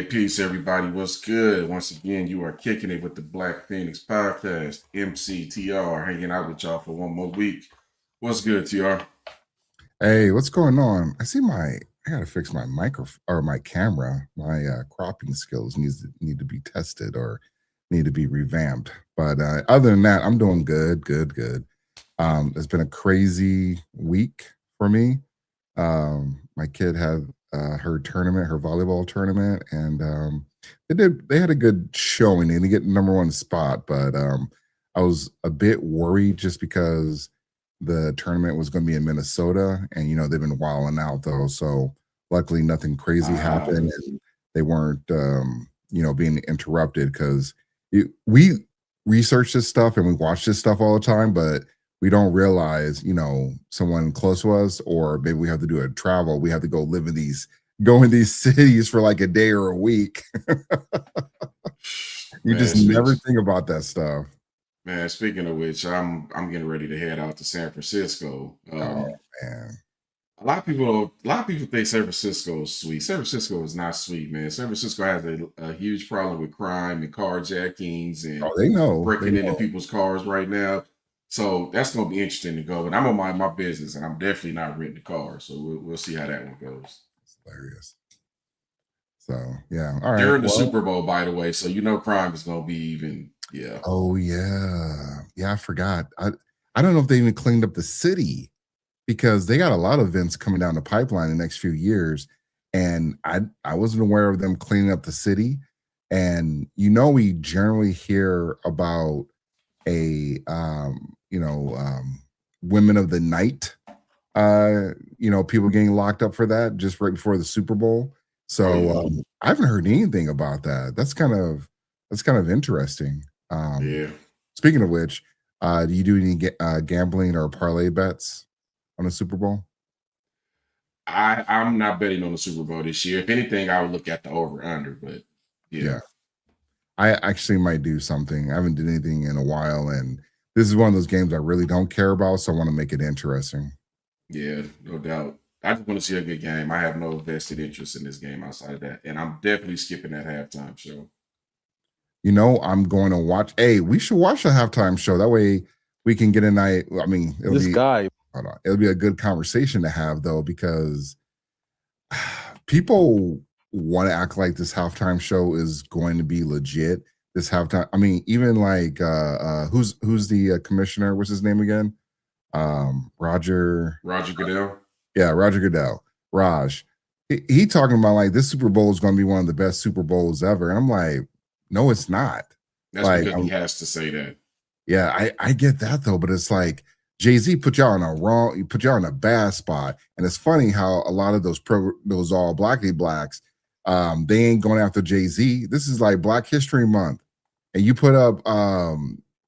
Hey, peace, everybody. What's good? Once again, you are kicking it with the Black Phoenix podcast. MCTR hanging out with y'all for one more week. What's good, TR? Hey, what's going on? I gotta fix my micro or my camera. My cropping skills need to be tested or need to be revamped. But other than that, I'm doing good, good, good. It's been a crazy week for me. My kid had her tournament, her volleyball tournament, and they had a good showing. They didn't get number one spot, but I was a bit worried just because the tournament was going to be in Minnesota, and they've been wilding out though. So luckily, nothing crazy happened, and they weren't being interrupted because we research this stuff and we watch this stuff all the time, but we don't realize, someone close to us, or maybe we have to do a travel. We have to go in these cities for like a day or a week. You Man, just never think about that stuff. Man, speaking of which, I'm getting ready to head out to San Francisco. Oh man. A lot of people think San Francisco is sweet. San Francisco is not sweet, man. San Francisco has a huge problem with crime and carjackings and Oh, they know. breaking into people's cars right now. So that's going to be interesting to go. But I'm gonna mind my business, and I'm definitely not renting a car. So we'll see how that one goes. It's hilarious. So yeah, all right. During the Super Bowl, by the way, so crime is going to be even. Yeah. Oh yeah, I forgot. I don't know if they even cleaned up the city because they got a lot of events coming down the pipeline in the next few years, and I wasn't aware of them cleaning up the city. And we generally hear about a women of the night, people getting locked up for that just right before the Super Bowl. So I haven't heard anything about that. That's kind of interesting. Yeah. Speaking of which, do you do any gambling or parlay bets on the Super Bowl? I'm not betting on the Super Bowl this year. If anything, I would look at the over under, but yeah. I actually might do something. I haven't done anything in a while, and this is one of those games I really don't care about, so I want to make it interesting. Yeah, no doubt. I just want to see a good game. I have no vested interest in this game outside of that, and I'm definitely skipping that halftime show. I'm going to watch. Hey, we should watch the halftime show. That way we can get a night. I mean, it'll be a good conversation to have though, because people want to act like this halftime show is going to be legit. This halftime, I mean, even like who's the commissioner? What's his name again? Roger Goodell. Yeah, Roger Goodell. Raj. He talking about like this Super Bowl is going to be one of the best Super Bowls ever. And I'm like, no, it's not. That's like, because he has to say that. Yeah, I get that though, but it's like Jay-Z put y'all in a bad spot. And it's funny how a lot of those all blacky blacks, they ain't going after Jay-Z. This is like Black History Month. And you put up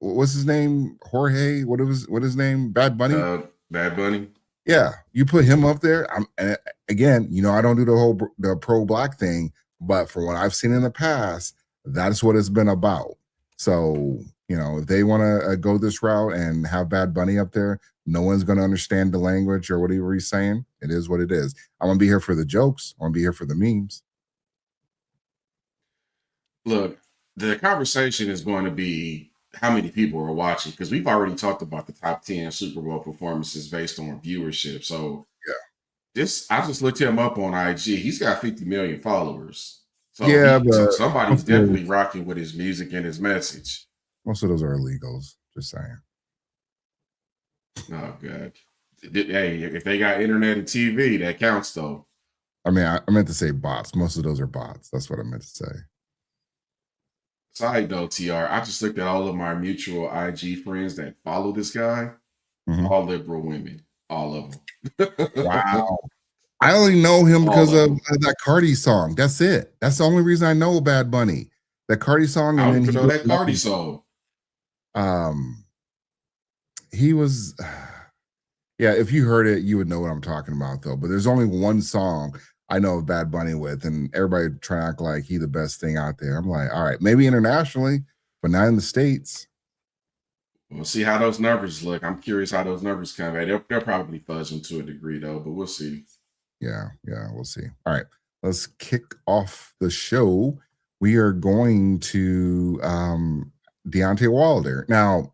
what's his name? Jorge? What his name? Bad Bunny? Bad Bunny. Yeah, you put him up there. And again, I don't do the pro-black thing, but from what I've seen in the past, that's what it's been about. So, if they want to go this route and have Bad Bunny up there, no one's going to understand the language or whatever he's saying. It is what it is. I'm going to be here for the jokes. I'm going to be here for the memes. Look, the conversation is going to be how many people are watching, because we've already talked about the top 10 Super Bowl performances based on viewership. So yeah, I just looked him up on IG. He's got 50 million followers. So but somebody's definitely rocking with his music and his message. Most of those are illegals. Just saying. Oh God. Hey, if they got internet and TV, that counts though. I mean, I meant to say bots. Most of those are bots. That's what I meant to say. Side note, TR, I just looked at all of my mutual IG friends that follow this guy. Mm-hmm. All liberal women. All of them. Wow. I only know him because of that Cardi song. That's it. That's the only reason I know Bad Bunny. That Cardi song. And I don't even know that Cardi song. He was, yeah, if you heard it, you would know what I'm talking about though. But there's only one song I know of Bad Bunny with, and everybody trying to act like he the best thing out there. I'm like, all right, maybe internationally, but not in the States. We'll see how those numbers look. I'm curious how those numbers come out. They're probably fuzzing to a degree though, but we'll see. Yeah, we'll see. All right, let's kick off the show. We are going to Deontay Wilder. Now,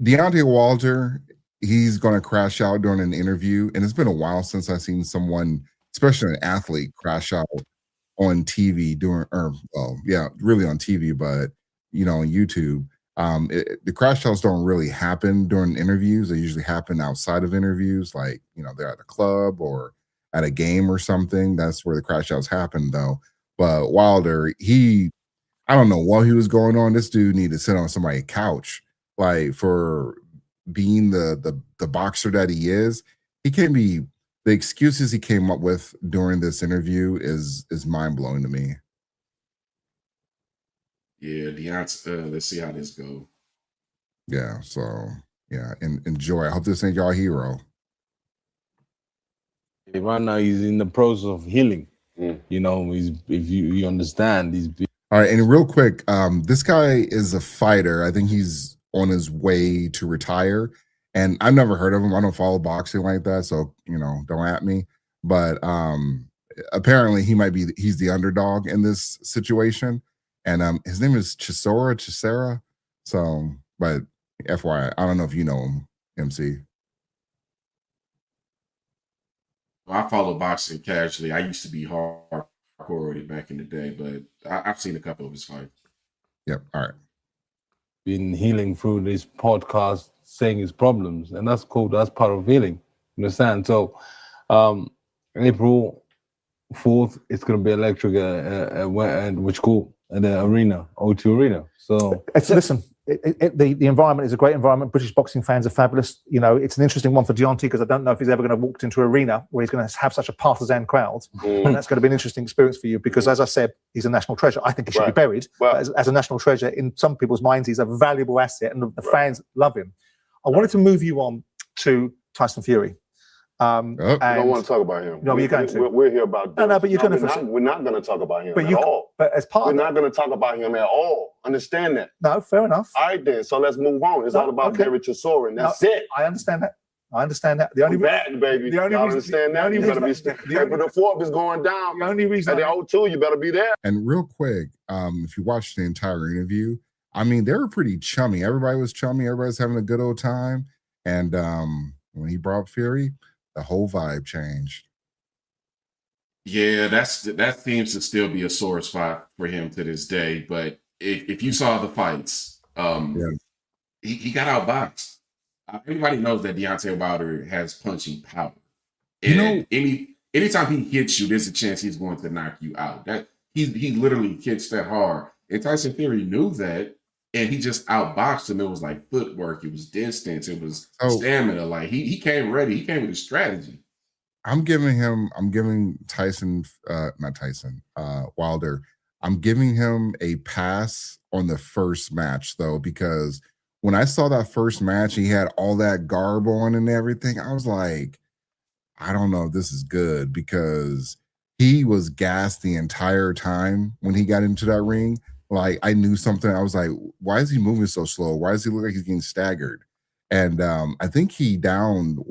Deontay Wilder, he's going to crash out during an interview, and it's been a while since I've seen someone, especially an athlete, crash out on TV really on TV, but on YouTube. The crash outs don't really happen during interviews. They usually happen outside of interviews, like they're at a club or at a game or something. That's where the crash outs happen, though. But Wilder, I don't know what he was going on. This dude needed to sit on somebody's couch, like for being the boxer that he is. He can't be. The excuses he came up with during this interview is mind blowing to me. Yeah, Deontay. Let's see how this goes. Yeah. So enjoy. I hope this ain't y'all hero. Right now, he's in the process of healing. He's, if you understand, he's. All right, and real quick, this guy is a fighter. I think he's on his way to retire, and I've never heard of him. I don't follow boxing like that, so don't at me. But apparently, he's the underdog in this situation, and his name is Chisora. So, but FYI, I don't know if you know him, MC. Well, I follow boxing casually. I used to be hardcore back in the day, but I've seen a couple of his fights. Yep. All right. Been healing through this podcast, saying his problems, and that's cool. That's part of healing. Understand? So, April 4th, it's going to be electric and which cool at the arena, O2 Arena. So listen, the environment is a great environment. British boxing fans are fabulous. It's an interesting one for Deontay because I don't know if he's ever going to walk into an arena where he's going to have such a partisan crowd. And that's going to be an interesting experience for you because, as I said, he's a national treasure. I think he should be buried. But as a national treasure, in some people's minds, he's a valuable asset and the fans love him. I wanted to move you on to Tyson Fury. I don't want to talk about him. No, you're going to. We're here about this. No, but you're going to. We're not going to talk about him at all. But as part we're not going to talk about him at all. Understand that? No, fair enough. All right, then. So let's move on. It's all about Derek Chisora, and that's it. I understand that. The only back, baby. The only Y'all reason, understand that? You better be. The fourth is going down. The only reason at the O2, you better be there. And real quick, if you watch the entire interview, I mean, they were pretty chummy. Everybody was chummy. Everybody's having a good old time. And when he brought up Fury, the whole vibe changed. Yeah, that seems to still be a sore spot for him to this day. But if you saw the fights, he got outboxed. Everybody knows that Deontay Wilder has punching power. And anytime he hits you, there's a chance he's going to knock you out. That he literally hits that hard. And Tyson Fury knew that, and he just outboxed him. It was like footwork, it was distance, it was stamina. Like he came ready. He came with a strategy. I'm giving Wilder. I'm giving him a pass on the first match though, because when I saw that first match, he had all that garb on and everything. I was like, I don't know if this is good because he was gassed the entire time when he got into that ring. Like I knew something. I was like, why is he moving so slow? Why does he look like he's getting staggered? And I think he downed,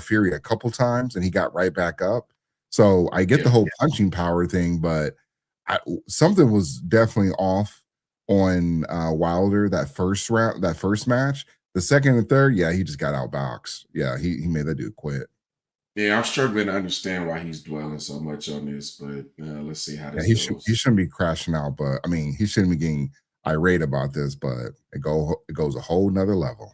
Fury a couple times and he got right back up. So I get the whole punching power thing, but something was definitely off on Wilder that first match. The second and third, he just got outboxed. Yeah, he made that dude quit. Yeah, I'm struggling to understand why he's dwelling so much on this, but let's see how this goes. He shouldn't be crashing out, but I mean, he shouldn't be getting irate about this, but it goes a whole nother level.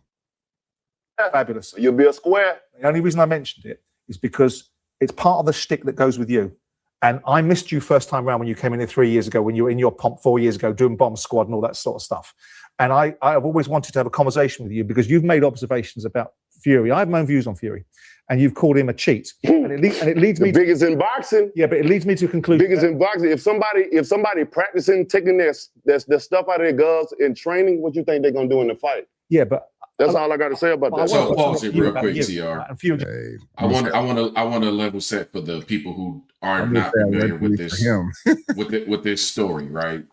Fabulous. You'll be a square. The only reason I mentioned it is because it's part of the shtick that goes with you. And I missed you first time around when you came in here 3 years ago, when you were in your pomp 4 years ago, doing Bomb Squad and all that sort of stuff. And I've always wanted to have a conversation with you because you've made observations about Fury. I have my own views on Fury, and you've called him a cheat. And it leads me. The biggest in boxing. Yeah, but it leads me to conclude. Biggest in boxing. If somebody practicing, taking their stuff out of their gloves in training, what you think they're gonna do in the fight? Yeah, but that's all I got to say about that. So pause it real quick, TR. Hey, I want to level set for the people who are not familiar with this with this story, right?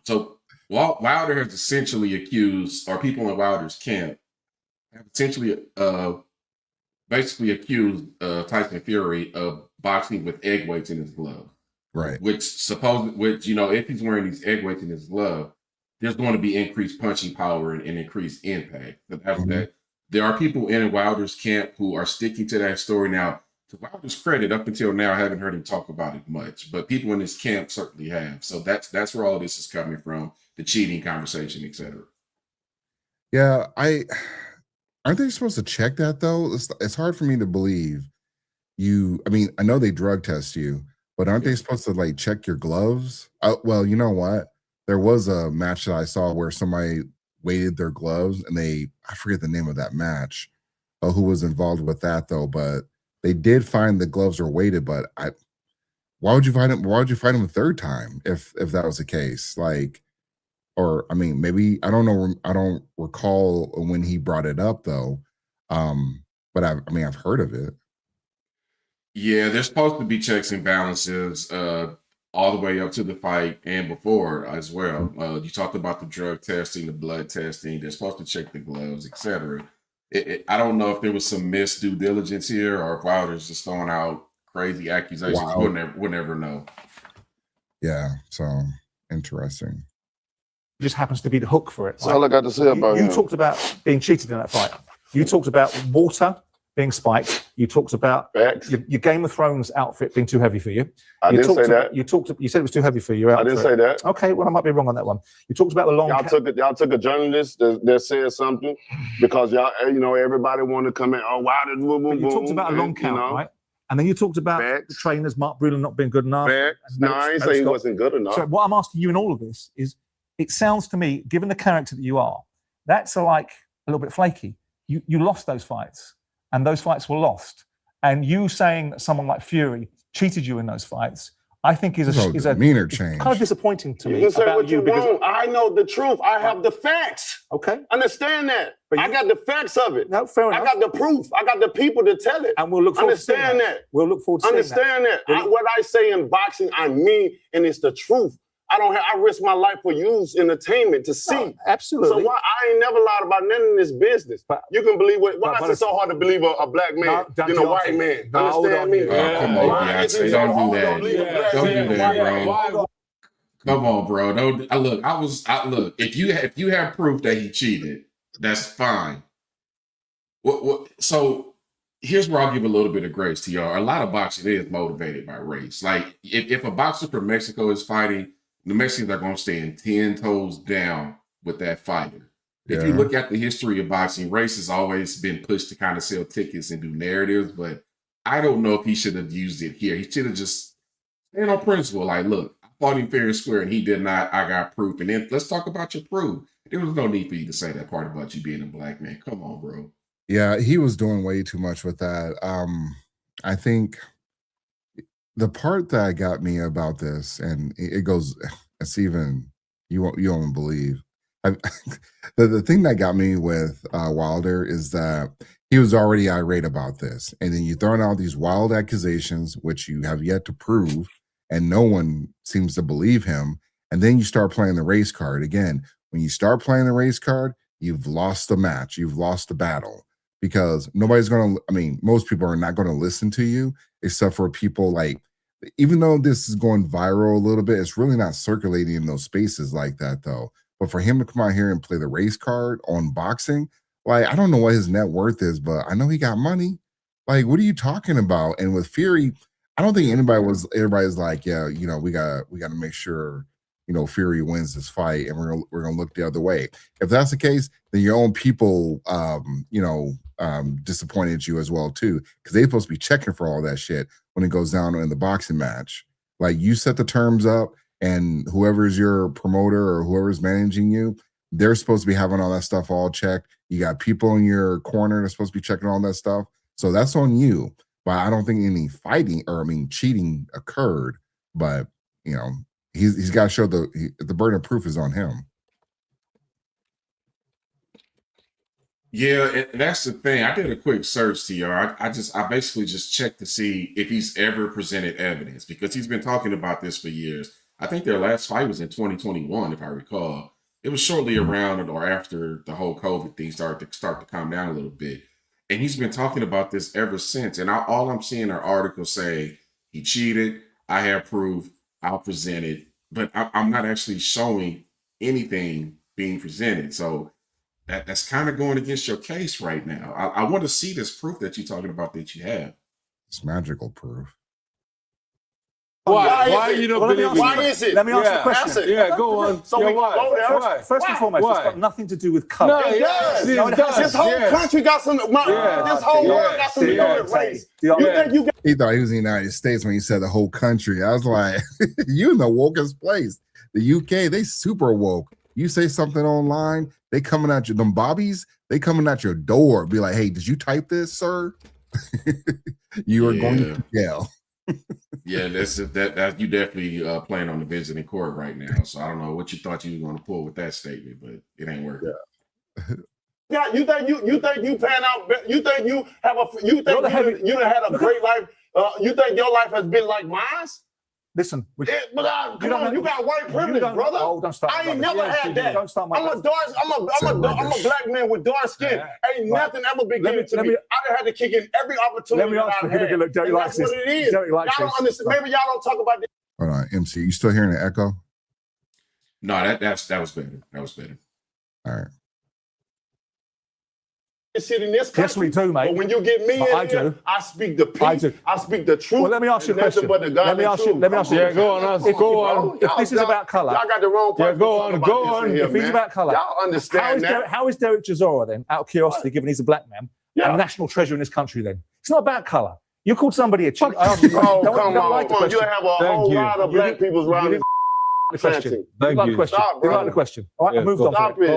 So Wilder has essentially accused, or people in Wilder's camp have essentially basically accused Tyson Fury of boxing with egg weights in his glove. Right. which if he's wearing these egg weights in his glove, there's going to be increased punching power and increased impact. That there are people in Wilder's camp who are sticking to that story now. To Wilder's credit, up until now, I haven't heard him talk about it much, but people in his camp certainly have. So that's where all this is coming from, the cheating conversation, etc. Yeah, aren't they supposed to check that though? It's hard for me to believe I mean, I know they drug test you, but aren't they supposed to like check your gloves? Well, you know what? There was a match that I saw where somebody weighted their gloves and I forget the name of that match, who was involved with that though, but they did find the gloves were weighted, but why would you fight him? Why would you fight him a third time if that was the case? Like, or I mean, maybe I don't know. I don't recall when he brought it up though. But I've heard of it. Yeah, there's supposed to be checks and balances all the way up to the fight and before as well. You talked about the drug testing, the blood testing. They're supposed to check the gloves, etc. I don't know if there was some missed due diligence here or if Wilder's just throwing out crazy accusations. Wow. We'll never know. Yeah, so interesting. Just happens to be the hook for it. That's all I got to say about You him. talked about being cheated in that fight. You talked about water being spiked. You talked about Facts. your Game of Thrones outfit being too heavy for you. I You didn't talked say that. You said it was too heavy for you. I didn't say that. Okay, well, I might be wrong on that one. You talked about the long. Y'all took a journalist that said something because y'all, everybody wanted to come in. Oh, wow, You talked about a long count, right? And then you talked about the trainers, Mark Brulan not being good enough. No, I ain't saying he wasn't good enough. So what I'm asking you in all of this is, it sounds to me, given the character that you are, that's like a little bit flaky. You lost those fights, and those fights were lost. And you saying that someone like Fury cheated you in those fights, I think is a demeanor change. Kind of disappointing to me. You can say about what you because want. I know the truth. I have the facts. Okay. Understand that. But I got the facts of it. No, fair enough. I got the proof. I got the people to tell it. And we'll look forward to seeing Understand that. We'll look forward to Understand that. What I say in boxing, I mean, and it's the truth. I risk my life for you's entertainment to see. No, absolutely. So why I ain't never lied about nothing in this business. But you can believe why is it so hard to believe a black man than a white man? Understand me? Come on, Beyonce, don't do that. Don't do that, bro. Come on, bro. Look. If you have proof that he cheated, that's fine. So here's where I'll give a little bit of grace to y'all. A lot of boxing is motivated by race. Like if a boxer from Mexico is fighting, the Mexicans are going to stand 10 toes down with that fighter. If you look at the history of boxing, race has always been pushed to kind of sell tickets and do narratives, but I don't know if he should have used it here. He should have just stand on principle. Like, look, I fought him fair and square and he did not. I got proof. And then let's talk about your proof. There was no need for you to say that part about you being a black man. Come on, bro. Yeah, he was doing way too much with that. I think the part that got me about this, and it goes, it's even, you won't believe. The thing that got me with Wilder is that he was already irate about this. And then you throw out these wild accusations, which you have yet to prove, and no one seems to believe him. And then you start playing the race card. Again, when you start playing the race card, you've lost the match. You've lost the battle. Because nobody's going to, most people are not going to listen to you, except for people like, even though this is going viral a little bit, it's really not circulating in those spaces like that, though. But for him to come out here and play the race card on boxing, like, I don't know what his net worth is, but I know he got money. Like, what are you talking about? And with Fury, I don't think everybody's like, yeah, we got to make sure, Fury wins this fight, and we're gonna look the other way. If that's the case, then your own people, disappointed you as well too, because they're supposed to be checking for all that shit when it goes down in the boxing match. Like, you set the terms up, and whoever's your promoter or whoever's managing you, they're supposed to be having all that stuff all checked. You got people in your corner that's supposed to be checking all that stuff. So that's on you. But I don't think any cheating occurred. But he's got to show the burden of proof is on him. Yeah, and that's the thing. I did a quick search, TR. I basically just checked to see if he's ever presented evidence, because he's been talking about this for years. I think their last fight was in 2021, if I recall. It was shortly around or after the whole COVID thing started to calm down a little bit. And he's been talking about this ever since. And all I'm seeing are articles saying he cheated, I have proof, I'll present it, but I'm not actually showing anything being presented. So that's kind of going against your case right now. I want to see this proof that you're talking about that you have. It's magical proof. Why you don't believe it? Why is it? Let me ask you a question. Yeah, go on. So we why? go there. Why? First and foremost, it's got nothing to do with No, color. It does. This whole country got some. This whole world got something to do with race. You think you got? He thought he was in the United States when he said the whole country. I was like, you in the wokest place. The UK, they super woke. You say something online, they coming at you. Them bobbies, they coming at your door. Be like, hey, did you type this, sir? You are going to jail. Yeah, that you definitely playing on the visiting court right now. So I don't know what you thought you were going to pull with that statement, but it ain't working. Yeah, you think you pan out? You think you have a? You think you done had a great life? You think your life has been like mine? Listen, But you got white privilege, brother. Oh, don't start. I ain't never had that. Don't start. I'm a black man with dark skin. Ain't nothing ever been given to me. I done had to kick in every opportunity that I've had. That's what it is. Y'all don't understand. Maybe y'all don't talk about this. Hold on, MC. You still hearing the echo? No, that was better. That was better. All right. Shit in this country. Yes, we do, mate. But when you get me in here, I speak the peace. I speak the truth. Well, let me ask you a question. Let me ask you. Yeah, go on. Go on. If this is about color, y'all got the wrong person. Yeah, go on. If he's about color, y'all understand that. How is Derek Chisora then, out of curiosity, given he's a black man, a national treasure in this country? Then it's not about color. You called somebody a chick. Oh, come on. You have a whole lot of black people around. The question. Thank you. Stop, bro. Like the question. All right, I moved on. Stop it.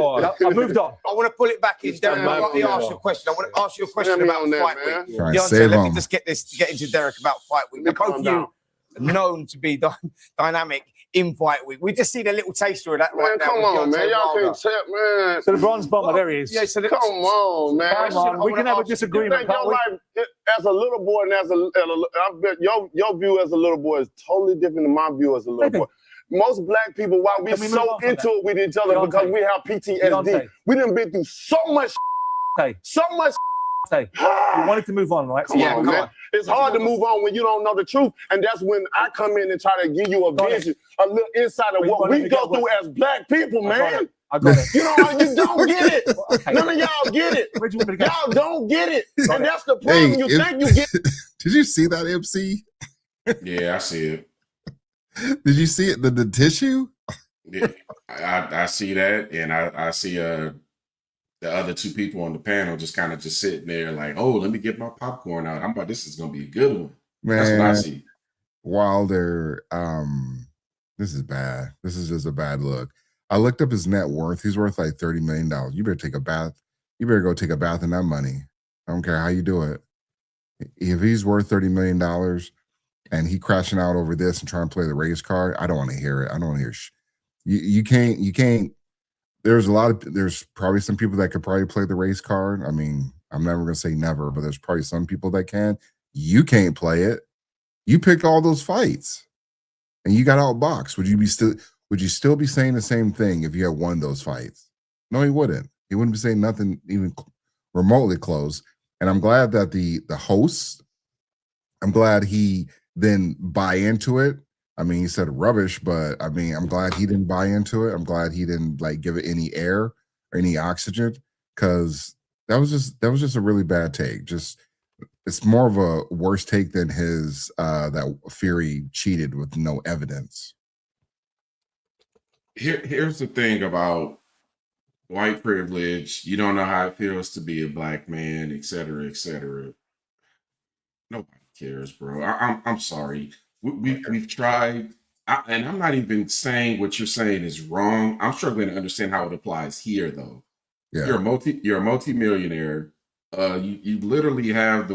I moved on. I want to pull it back in, Derek. I want to ask you a question. I want to ask you a question about Fight Week. Trying to Deontay, save let me him. just get into Derek about Fight Week. They're both you known to be dynamic in Fight Week. We just see a little taster of that right now. Come on, man. Y'all can't tell, man. So the bronze bomber, there he is. Yeah, so come on, man. Come on, we can have a disagreement. You think your life as a little boy and I bet your view as a little boy is totally different than my view as a little boy. Most black people, why we so into it with each other, because we have PTSD. We done been through so much. So much. You wanted to move on, right? Come on, man. It's hard to move on when you don't know the truth, and that's when I come in and try to give you a vision, a little insight of what we go through as black people, man. I got it. You don't get it. None of y'all get it. Y'all don't get it, and that's the problem. Hey, You think you get. Did you see that, MC? Yeah, I see it. Did you see it? The tissue? Yeah, I see that, and I see the other two people on the panel just kind of just sitting there like, oh, let me get my popcorn out. This is gonna be a good one. Man, that's what I see. Wilder, this is bad. This is just a bad look. I looked up his net worth. He's worth like $30 million. You better take a bath. You better go take a bath in that money. I don't care how you do it. If he's worth $30 million and he crashing out over this and trying to play the race card, I don't want to hear it. I don't want to hear you can't. There's probably some people that could probably play the race card. I mean, I'm never going to say never, but there's probably some people that can. You can't play it. You picked all those fights and you got outboxed. Would you still be saying the same thing if you had won those fights? No, he wouldn't. He wouldn't be saying nothing even remotely close. And I'm glad that the host, I'm glad he didn't buy into it. I mean, he said rubbish, but I mean, I'm glad he didn't buy into it. I'm glad he didn't like give it any air or any oxygen, because that was just a really bad take. Just it's more of a worse take than his that Fury cheated with no evidence. Here's the thing about white privilege. You don't know how it feels to be a black man, et cetera, et cetera. Nobody cares, bro. I'm sorry. We've tried, and I'm not even saying what you're saying is wrong. I'm struggling to understand how it applies here, though. Yeah. You're a multi-millionaire. You literally have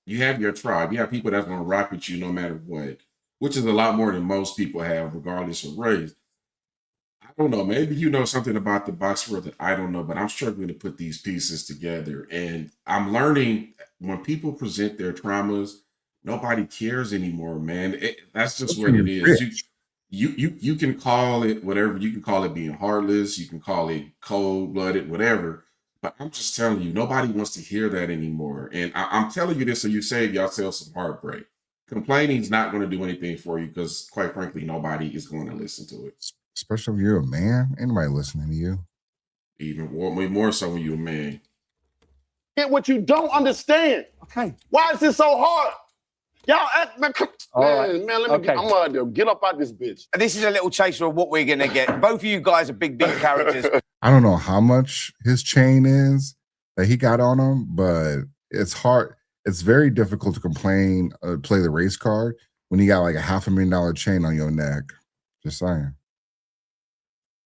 your tribe. You have people that's going to rock with you no matter what, which is a lot more than most people have, regardless of race. I don't know. Maybe you know something about the box world that I don't know, but I'm struggling to put these pieces together. And I'm learning when people present their traumas, nobody cares anymore, man. That's just what it is. You can call it whatever. You can call it being heartless. You can call it cold-blooded, whatever. But I'm just telling you, nobody wants to hear that anymore. And I'm telling you this so you save yourself some heartbreak. complaining is not going to do anything for you because, quite frankly, nobody is going to listen to it. Especially if you're a man, ain't nobody listening to you. Even more so when you're a man. Get what you don't understand. Okay. Why is it so hard? Y'all act, man, Right. man, let me I'm gonna get up out this bitch. This is a little chaser of what we're gonna get. Both of you guys are big characters. I don't know how much his chain is that he got on him, but it's hard. It's very difficult to play the race card when you got like a $500,000 chain on your neck. Just saying.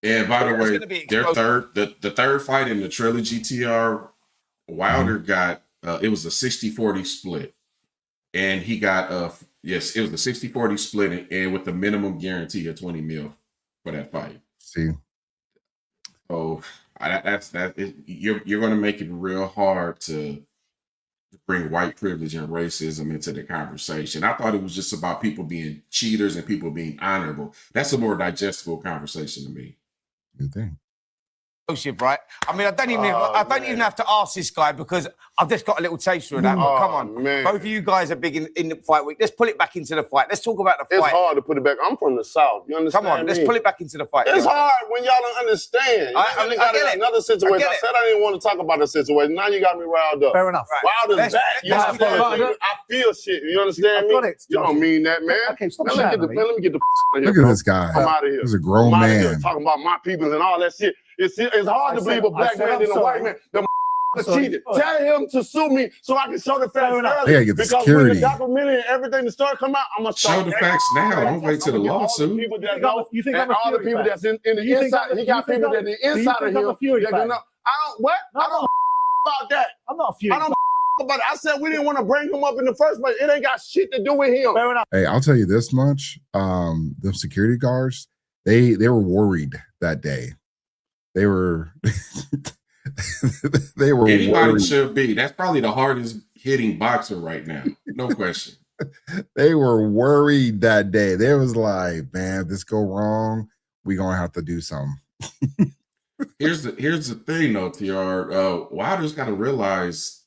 And by the way, the third fight in the trilogy TR, Wilder got it was a 60-40 split. And he got yes, it was a 60-40 split and with the minimum guarantee of 20 mil for that fight. See. So you're gonna make it real hard to bring white privilege and racism into the conversation. I thought it was just about people being cheaters and people being honorable. That's a more digestible conversation to me. You think? Right? I mean, I don't even have to ask this guy because I've just got a little taster of that. But come on, man. Both of you guys are big in the fight week. Let's pull it back into the fight. Let's talk about the fight. It's hard to put it back. I'm from the South. You understand? Come on, let's pull it back into the fight. It's hard when y'all don't understand. I get it. Another situation. I said I didn't want to talk about the situation. Now you got me riled up. Fair enough. Wilder's back. I feel shit. You understand me? Got it. You don't mean that, man. Okay, stop let me get the out of here. Look at this guy. I'm out of here. He's a grown man. Talking about my people and all that shit. It's hard to believe a black man than a white man. The cheated. Tell him to sue me so I can show the facts early. Yeah, get the because security. when the documentary and everything that start come out, I'm gonna show the facts now. Don't wait till the lawsuit. You think I'm a all the people that's in the inside, he got people that the inside of him. I don't what? I don't about that. I'm not a fury. I don't about it. I said we didn't want to bring him up in the first place. It ain't got shit to do with him. Fair enough. Hey, I'll tell you this much. The security guards, they were worried that day. They were Anybody worried. should be. That's probably the hardest hitting boxer right now. No question. They were worried that day. They was like, man, if this go wrong, we gonna have to do something. Here's the thing though, TR. Wilder's got to realize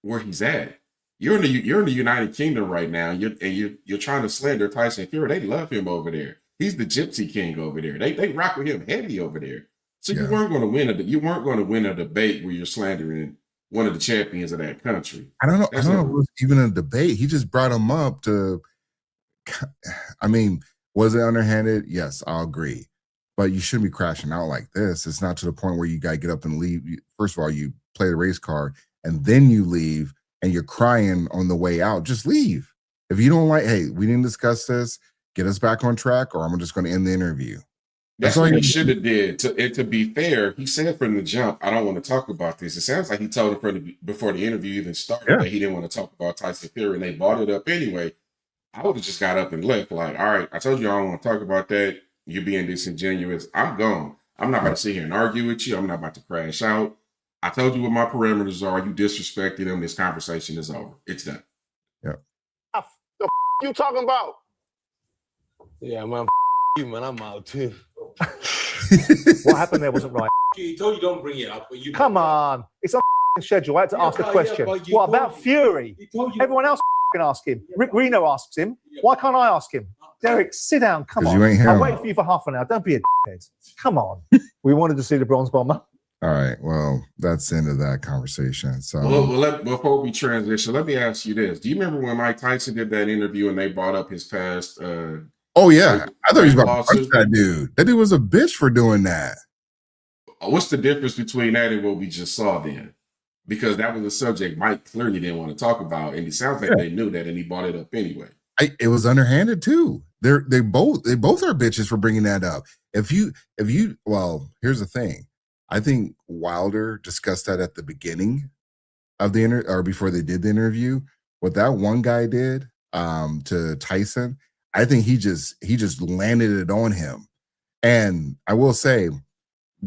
where he's at. You're in the United Kingdom right now. You're trying to slander Tyson Fury. They love him over there. He's the Gypsy King over there. They rock with him heavy over there. So you weren't going to win a debate where you're slandering one of the champions of that country. I don't know if it was even a debate. He just brought him up to. I mean, was it underhanded? Yes, I'll agree. But you shouldn't be crashing out like this. It's not to the point where you got to get up and leave. First of all, you play the race card and then you leave and you're crying on the way out. Just leave. If you don't like, hey, we didn't discuss this. Get us back on track, or I'm just going to end the interview. That's what he should have did. To be fair, he said from the jump, I don't want to talk about this. It sounds like he told him before the interview even started that he didn't want to talk about Tyson Fury, and they brought it up anyway. I would have just got up and left. Like, all right, I told you I don't want to talk about that. You're being disingenuous. I'm gone. I'm not about to sit here and argue with you. I'm not about to crash out. I told you what my parameters are. You disrespected them. This conversation is over. It's done. Yeah. The you talking about? Yeah, man. You, man. I'm out too. What happened there wasn't right. He told you don't bring it up, but you come on. It's on schedule. I had to ask a question. What about Fury? Everyone else can ask him. Rick Reno asks him. Why can't I ask him? Derek, sit down. Come on. You ain't I'll wait for you for half an hour. Don't be a dickhead. Come on. We wanted to see the bronze bomber. All right. Well, that's the end of that conversation. So, before we transition, let me ask you this: do you remember when Mike Tyson did that interview and they brought up his past? Oh yeah, I thought he was about to punch that dude. That dude was a bitch for doing that. What's the difference between that and what we just saw then? Because that was a subject Mike clearly didn't want to talk about, and it sounds like they knew that, and he brought it up anyway. It was underhanded too. They both are bitches for bringing that up. If you well, here's the thing. I think Wilder discussed that at the beginning of the or before they did the interview. What that one guy did to Tyson, I think he just landed it on him. And I will say,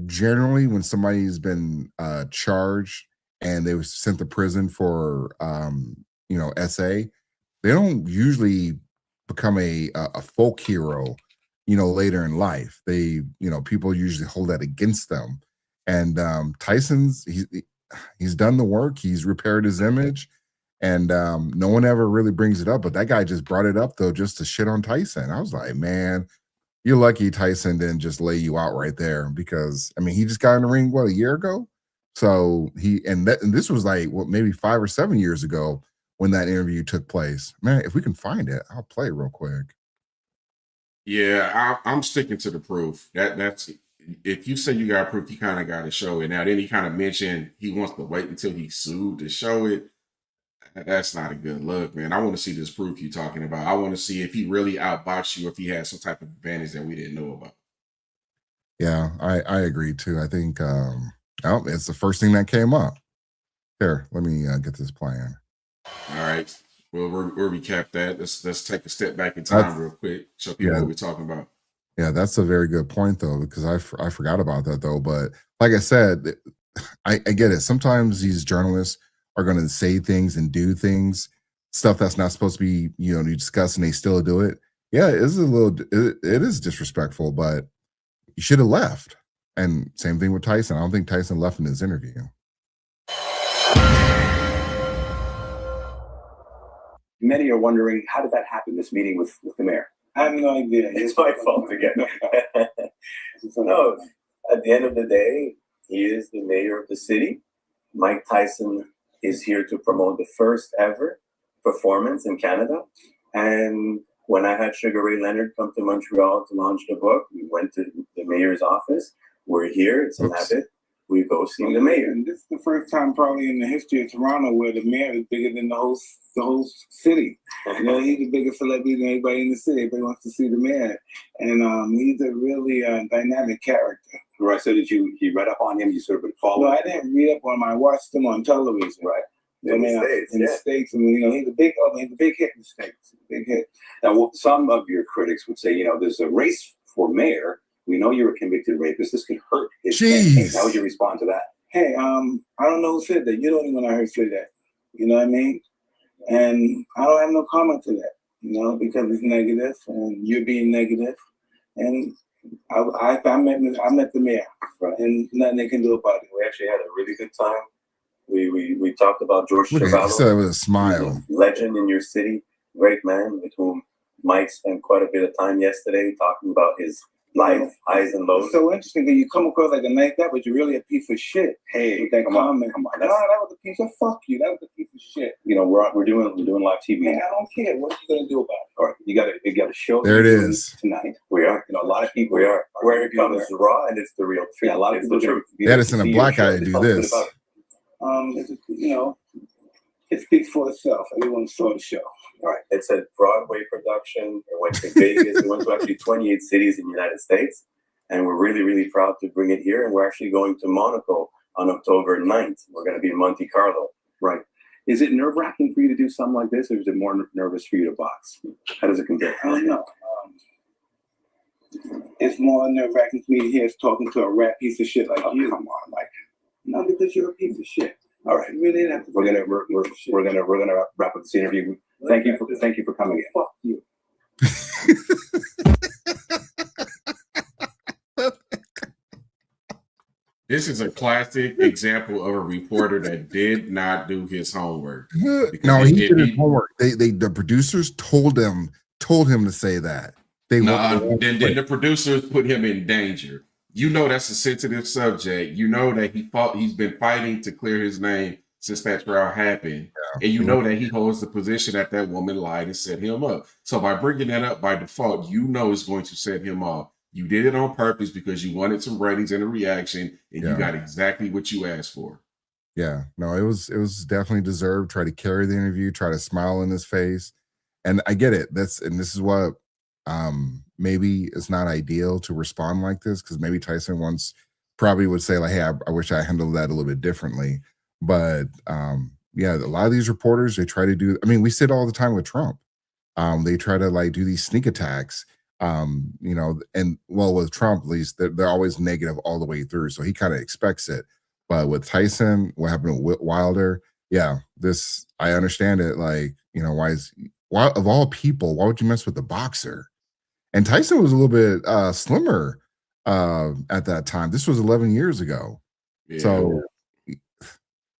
generally, when somebody's been charged and they were sent to prison for SA, they don't usually become a folk hero, later in life. They, people usually hold that against them. And Tyson's he's done the work. He's repaired his image, And no one ever really brings it up, but that guy just brought it up though, just to shit on Tyson. I was like, man, you're lucky Tyson didn't just lay you out right there, because I mean, he just got in the ring a year ago. So and this was like maybe 5 or 7 years ago when that interview took place. Man, if we can find it, I'll play it real quick. Yeah, I'm sticking to the proof. That's if you say you got proof, you kind of got to show it. Now, then he kind of mentioned he wants to wait until he's sued to show it. That's not a good look, man. I want to see this proof you're talking about. I want to see if he really outboxed you, if he had some type of advantage that we didn't know about. Yeah, I agree too. I think it's the first thing that came up. Here, let me get this playing. All right. We'll recap that. Let's take a step back in time real quick. Show people what we're talking about. Yeah, that's a very good point though, because I forgot about that though. But like I said, I get it. Sometimes these journalists are going to say things and do things, stuff that's not supposed to be, you discuss, and they still do it. Yeah, it is disrespectful, but you should have left. And same thing with Tyson. I don't think Tyson left in his interview. Many are wondering, how did that happen, this meeting with the mayor? I have no idea. It's my fault again. No, at the end of the day, he is the mayor of the city. Mike Tyson is here to promote the first ever performance in Canada. And when I had Sugar Ray Leonard come to Montreal to launch the book, we went to the mayor's office. We're here. It's an habit. We go see the mayor. And this is the first time probably in the history of Toronto where the mayor is bigger than the whole city. He's the biggest celebrity than anybody in the city. Everybody wants to see the mayor. And he's a really dynamic character. Right, so you read up on him, you sort of been following? No, I didn't read up on him. I watched him on television. Right. In the States. I mean, he's a big hit in the States. Big hit. Now, some of your critics would say, there's a race for mayor. We know you're a convicted rapist. This could hurt his campaign. How would you respond to that? Hey, I don't know who said that. You're the only one I heard say that. You know what I mean? And I don't have no comment to that, because it's negative and you're being negative. And I met the mayor, right, and nothing they can do about it. We actually had a really good time. We talked about George Chavallo. He said it with a smile. Legend in your city, great man, with whom Mike spent quite a bit of time yesterday talking about his life, highs and lows. It's so interesting that you come across like a nice guy, but you're really a piece of shit. Hey, with that comment. Come on. No, that was a piece of fuck you. That was a piece of shit. We're doing live TV. Man, I don't care. What are you gonna do about it? All right, you got a show. There it is tonight. We are. A lot of people. We are. Where it comes raw, and it's the real truth. Yeah, a lot of people. That is in a black guy to do this. It speaks for itself. Everyone saw the show. All right. It's a Broadway production. It went to Vegas. It went to actually 28 cities in the United States. And we're really, really proud to bring it here. And we're actually going to Monaco on October 9th. We're going to be in Monte Carlo. Right. Is it nerve-wracking for you to do something like this, or is it more nervous for you to box? How does it compare? I don't know. It's more nerve-wracking for me to hear us talking to a rat piece of shit like you. Come on, Mike. No, because you're a piece of shit. All right. You really have to. We're gonna wrap up this interview. Thank you for coming in. Fuck you. This is a classic example of a reporter that did not do his homework. No, he did his homework. The producers told him to say that. Then the producers put him in danger. That's a sensitive subject. That he's been fighting to clear his name since that trial happened. Yeah. And that he holds the position that woman lied and set him up. So by bringing that up by default, it's going to set him off. You did it on purpose because you wanted some ratings and a reaction, and you got exactly what you asked for. Yeah, no, it was definitely deserved. Try to carry the interview, try to smile in his face. And I get it. This is what maybe it's not ideal to respond like this, because maybe Tyson once probably would say like, hey, I wish I handled that a little bit differently. But a lot of these reporters, they try to do, we see it all the time with Trump. They try to do these sneak attacks, and with Trump, at least they're always negative all the way through. So he kind of expects it. But with Tyson, what happened with Wilder? Yeah, I understand it. Why of all people, why would you mess with the boxer? And Tyson was a little bit slimmer at that time. This was 11 years ago. Yeah. So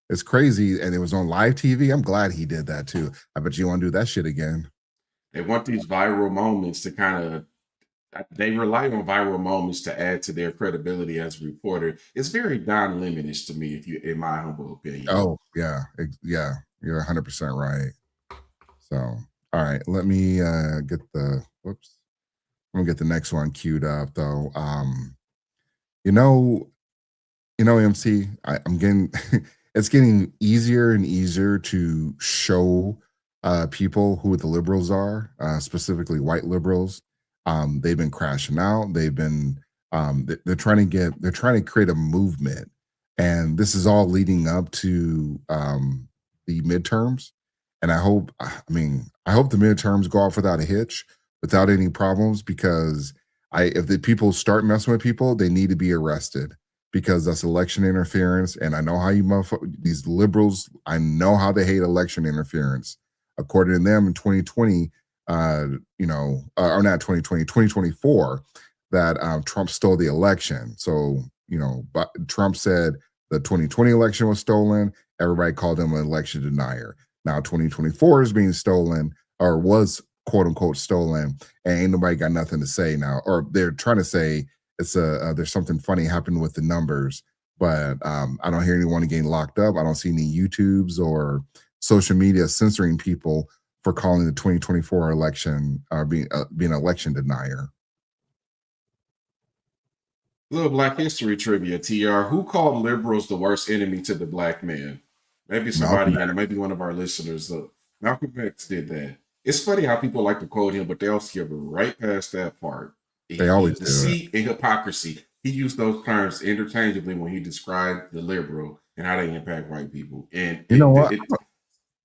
It's crazy, and it was on live TV. I'm glad he did that too. I bet you want to do that shit again. They want these viral moments to kind of. They rely on viral moments to add to their credibility as a reporter. It's very Don Lemonish to me, in my humble opinion. Oh yeah, yeah, you're 100% right. So, all right, let me get the whoops. I'm gonna get the next one queued up though. MC, I'm getting it's getting easier and easier to show people who the liberals are, specifically white liberals. They've been crashing out. They've been they're trying to create a movement, and this is all leading up to the midterms. And I hope the midterms go off without a hitch, without any problems, because if the people start messing with people, they need to be arrested, because that's election interference. And I know how these liberals, I know how they hate election interference. According to them in 2020, or not 2020, 2024, that Trump stole the election. So, but Trump said the 2020 election was stolen. Everybody called him an election denier. Now 2024 is being stolen, or was quote unquote stolen, and ain't nobody got nothing to say now. Or they're trying to say it's there's something funny happened with the numbers, but I don't hear anyone getting locked up. I don't see any YouTubes or social media censoring people for calling the 2024 election being an election denier. Little Black History trivia, TR. Who called liberals the worst enemy to the black man? Maybe somebody, and maybe one of our listeners. Malcolm X did that. It's funny how people like to quote him, but they'll skip right past that part. They always do. Deceit and hypocrisy. He used those terms interchangeably when he described the liberal and how they impact white people. And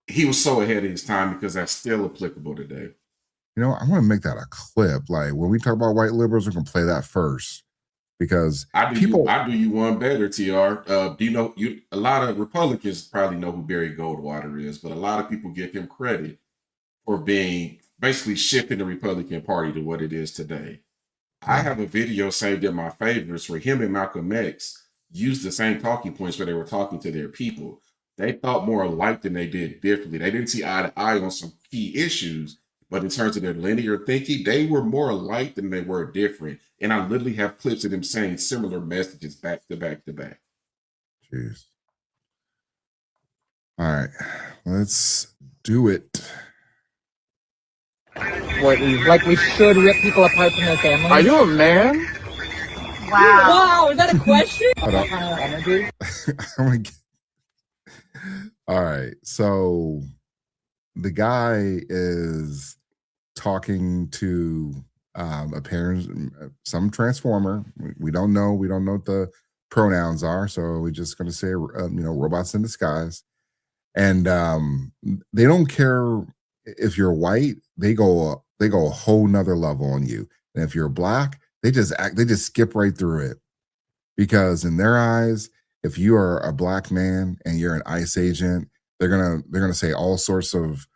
he was so ahead of his time, because that's still applicable today. I want to make that a clip. Like when we talk about white liberals, we can play that first, because I do you one better, TR. Do you know a lot of Republicans probably know who Barry Goldwater is, but a lot of people give him credit for being basically shifting the Republican Party to what it is today. I have a video saved in my favorites where him and Malcolm X used the same talking points where they were talking to their people. They thought more alike than they did differently. They didn't see eye to eye on some key issues, but in terms of their linear thinking, they were more alike than they were different. And I literally have clips of them saying similar messages back to back to back. Jeez. All right, let's do it. Like we should rip people apart from their families. Are you a man? Wow. Wow, is that a question? Hold on. Kind of energy. All right, so the guy is talking to some transformer. We don't know what the pronouns are, so we're just going to say robots in disguise. And they don't care if you're white. They go a whole nother level on you. And if you're black, they just skip right through it, because in their eyes, if you are a black man and you're an ICE agent, they're gonna say all sorts of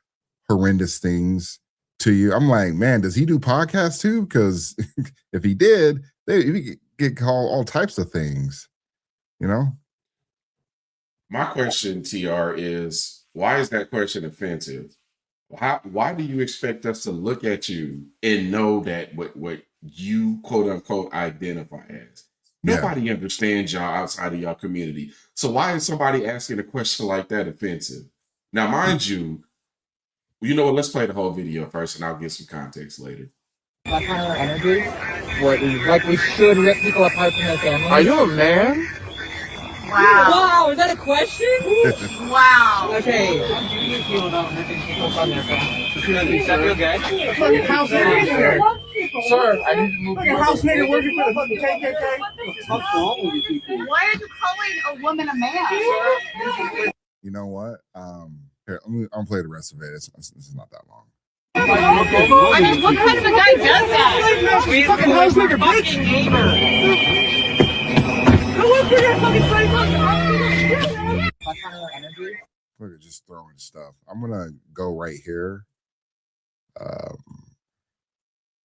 horrendous things to you. I'm like, man, does he do podcasts too? Because if he did, he get called all types of things. My question, TR, is why is that question offensive? Why do you expect us to look at you and know that what you quote unquote identify as? Nobody understands y'all outside of y'all community. So why is somebody asking a question like that offensive? Now, mind you, you know what? Let's play the whole video first, and I'll get some context later. That kind of energy. Like we should rip people apart from their families. Are you a man? Wow. Wow, is that a question? Wow. Okay. How do you feel about ripping people apart from their families? Is that feel good? Fucking house nigga. Sir, I need to move. Fucking house nigga working for the fucking KKK. What's wrong with you people? Why are you calling a woman a man? You know what? Here, I'm play the rest of it. This is not that long. I mean, what kind of a guy does that? We fucking house nigga, fucking neighbor. Look at just throwing stuff. I'm gonna go right here.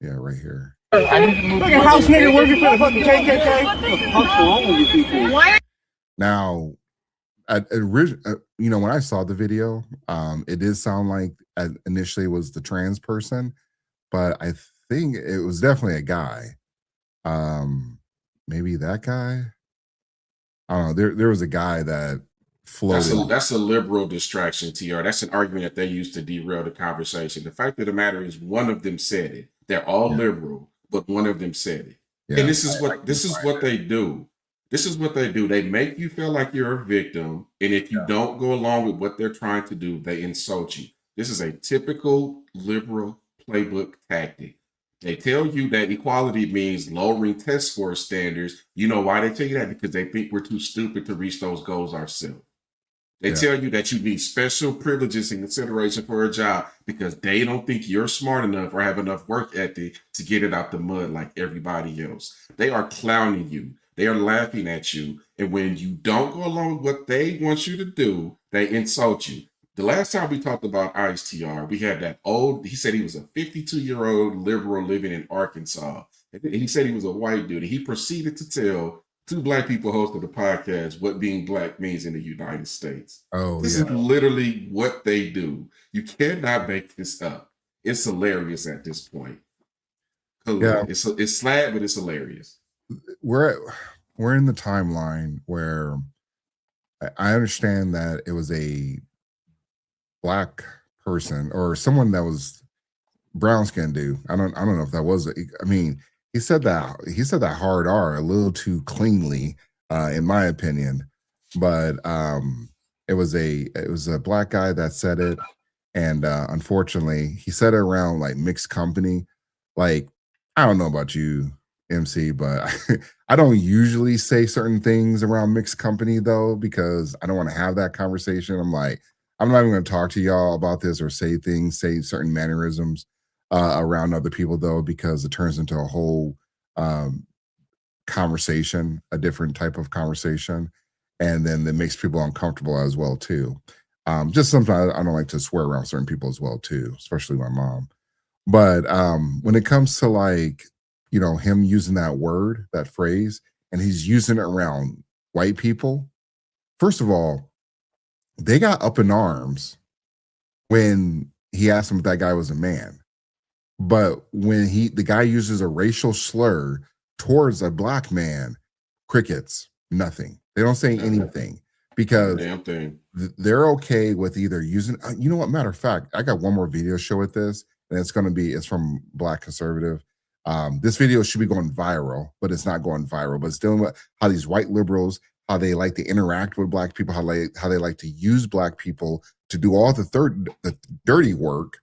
Yeah, right here. Fucking house nigga working for the fucking KKK. Now, you know, when I saw the video, it did sound like initially it was the trans person, but I think it was definitely a guy. Maybe that guy. I don't know. There was a guy that floated. That's a liberal distraction, TR. That's an argument that they use to derail the conversation. The fact of the matter is, one of them said it. They're all liberal, but one of them said it. Yeah. And this is what they do. This is what they do. They make you feel like you're a victim, and if you don't go along with what they're trying to do, they insult you. This is a typical liberal playbook tactic. They tell you that equality means lowering test score standards. You know why they tell you that? Because they think we're too stupid to reach those goals ourselves. They tell you that you need special privileges and consideration for a job because they don't think you're smart enough or have enough work ethic to get it out the mud like everybody else. They are clowning you. They are laughing at you. And when you don't go along with what they want you to do, they insult you. The last time we talked about Ice TR, we had that he said he was a 52-year-old liberal living in Arkansas. And he said he was a white dude. And he proceeded to tell two black people hosted the podcast what being black means in the United States. This is literally what they do. You cannot make this up. It's hilarious at this point. Hilarious. It's sad, but it's hilarious. We're in the timeline where I understand that it was a black person or someone that was brown skinned dude. I don't know if that was. I mean, he said that hard R a little too cleanly, in my opinion. But it was a black guy that said it, and unfortunately, he said it around like mixed company. Like, I don't know about you, MC, but I don't usually say certain things around mixed company though, because I don't want to have that conversation. I'm like, I'm not even going to talk to y'all about this or say certain mannerisms around other people though, because it turns into a whole conversation, a different type of conversation, and then it makes people uncomfortable as well too. Just sometimes I don't like to swear around certain people as well too, especially my mom. But when it comes to like, you know, him using that word, that phrase, and he's using it around white people, first of all, they got up in arms when he asked him if that guy was a man. But when the guy uses a racial slur towards a black man, crickets, nothing. They don't say anything because they're okay with either using, you know what, matter of fact, I got one more video show with this, and it's from Black Conservative. This video should be going viral, but it's not going viral, but it's dealing with how these white liberals, how they like to interact with black people, how they like to use black people to do all the dirty work.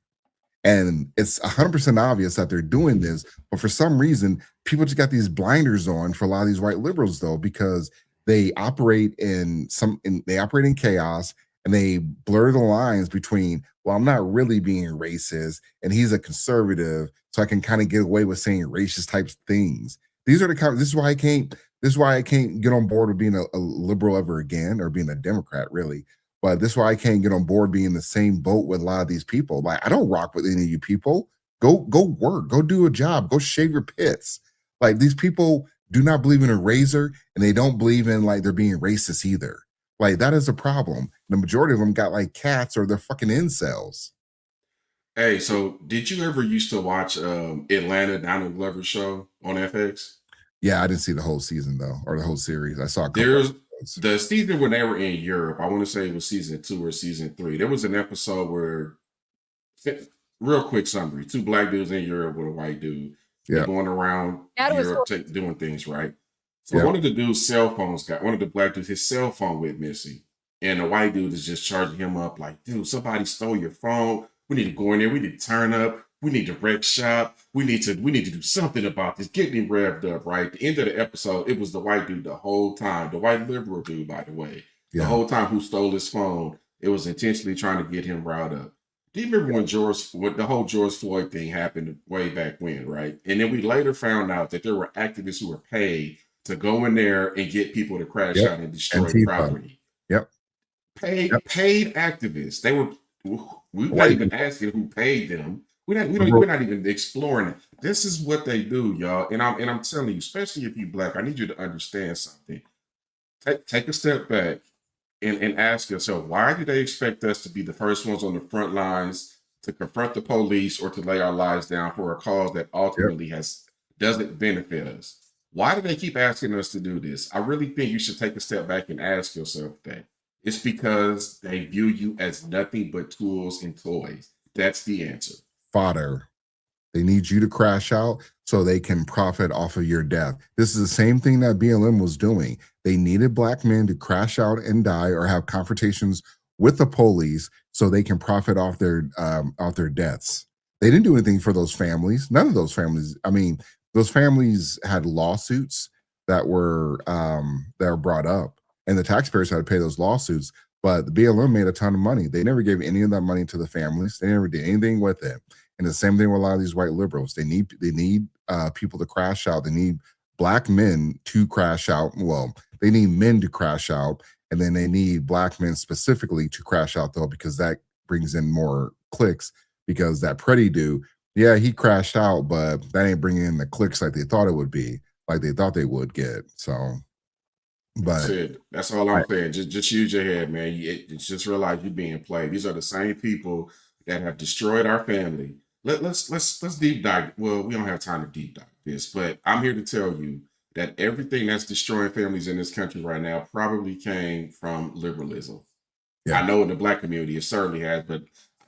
And it's 100% obvious that they're doing this, but for some reason, people just got these blinders on for a lot of these white liberals, though, because they operate in chaos, and they blur the lines between, well, I'm not really being racist, and he's a conservative, so I can kind of get away with saying racist types of things. This is why I can't get on board with being a liberal ever again, or being a Democrat, really. But this is why I can't get on board being in the same boat with a lot of these people. Like, I don't rock with any of you people. Go work. Go do a job. Go shave your pits. Like, these people do not believe in a razor, and they don't believe in like they're being racist either. Like, that is a problem. The majority of them got like cats, or they're fucking incels. Hey, so did you ever used to watch Atlanta, Donald Glover's show on FX? Yeah, I didn't see the whole season though, or the whole series. I saw a couple. The season when they were in Europe, I want to say it was season 2 or season 3. There was an episode where, real quick summary, 2 black dudes in Europe with a white dude. They're going around Europe doing things, right? So one of the dude's cell phones one of the black dudes, his cell phone went missing. And the white dude is just charging him up like, dude, somebody stole your phone. We need to go in there. We need to turn up. We need to wreck shop. We need to do something about this. Get him revved up, right? The end of the episode, it was the white dude the whole time. The white liberal dude, by the way. The whole time who stole his phone. It was intentionally trying to get him riled up. Do you remember when the whole George Floyd thing happened way back when, right? And then we later found out that there were activists who were paid to go in there and get people to crash out and destroy property. Paid activists. We're not even asking who paid them. We're not even exploring it. This is what they do, y'all. And I'm telling you, especially if you're black, I need you to understand something. Take a step back and ask yourself, why do they expect us to be the first ones on the front lines to confront the police or to lay our lives down for a cause that ultimately doesn't benefit us? Why do they keep asking us to do this? I really think you should take a step back and ask yourself that. It's because they view you as nothing but tools and toys. That's the answer. Fodder. They need you to crash out so they can profit off of your death. This is the same thing that BLM was doing. They needed black men to crash out and die or have confrontations with the police so they can profit off their deaths. They didn't do anything for those families. None of those families. I mean, those families had lawsuits that were brought up, and the taxpayers had to pay those lawsuits. But the BLM made a ton of money. They never gave any of that money to the families. They never did anything with it. And the same thing with a lot of these white liberals. They need people to crash out. They need black men to crash out. Well, they need men to crash out, and then they need black men specifically to crash out, though, because that brings in more clicks. Because that Pretty dude, yeah, he crashed out, but that ain't bringing in the clicks like they thought it would be, like they thought they would get. So, but that's all I'm saying. Just use your head, man. Just realize you're being played. These are the same people that have destroyed our family. Let's deep dive. Well, we don't have time to deep dive this, but I'm here to tell you that everything that's destroying families in this country right now probably came from liberalism. Yeah. I know in the black community it certainly has, but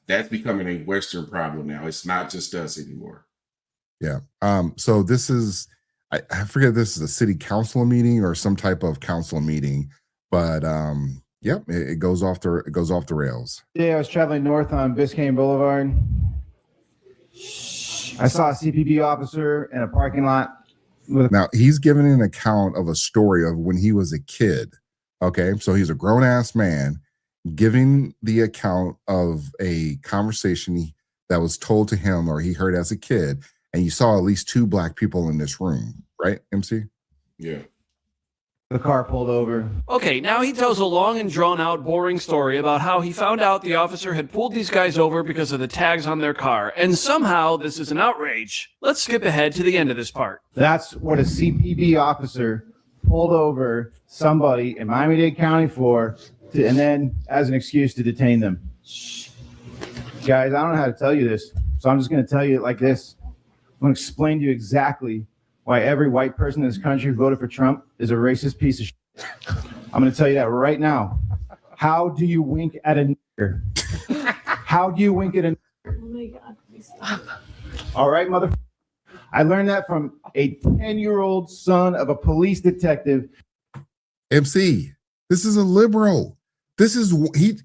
that's becoming a Western problem now. It's not just us anymore. Yeah. So this is, I forget if this is a city council meeting or some type of council meeting, but yep, it goes off the rails. Yeah, I was traveling north on Biscayne Boulevard. I saw a CPB officer in a parking lot. Now he's giving an account of a story of when he was a kid. Okay, so he's a grown ass man giving the account of a conversation that was told to him or he heard as a kid, and you saw at least 2 black people in this room, right, MC? Yeah. The car pulled over. Okay, now he tells a long and drawn-out, boring story about how he found out the officer had pulled these guys over because of the tags on their car, and somehow this is an outrage. Let's skip ahead to the end of this part. That's what a CPB officer pulled over somebody in Miami-Dade County for, and then as an excuse to detain them. Guys, I don't know how to tell you this, so I'm just going to tell you it like this. I'm going to explain to you exactly why every white person in this country who voted for Trump is a racist piece of shit. I'm going to tell you that right now. How do you wink at a nigger? How do you wink at a nigger? Oh my God, please stop. All right, motherfucker. I learned that from a 10-year-old son of a police detective. MC, this is a liberal. This is, he,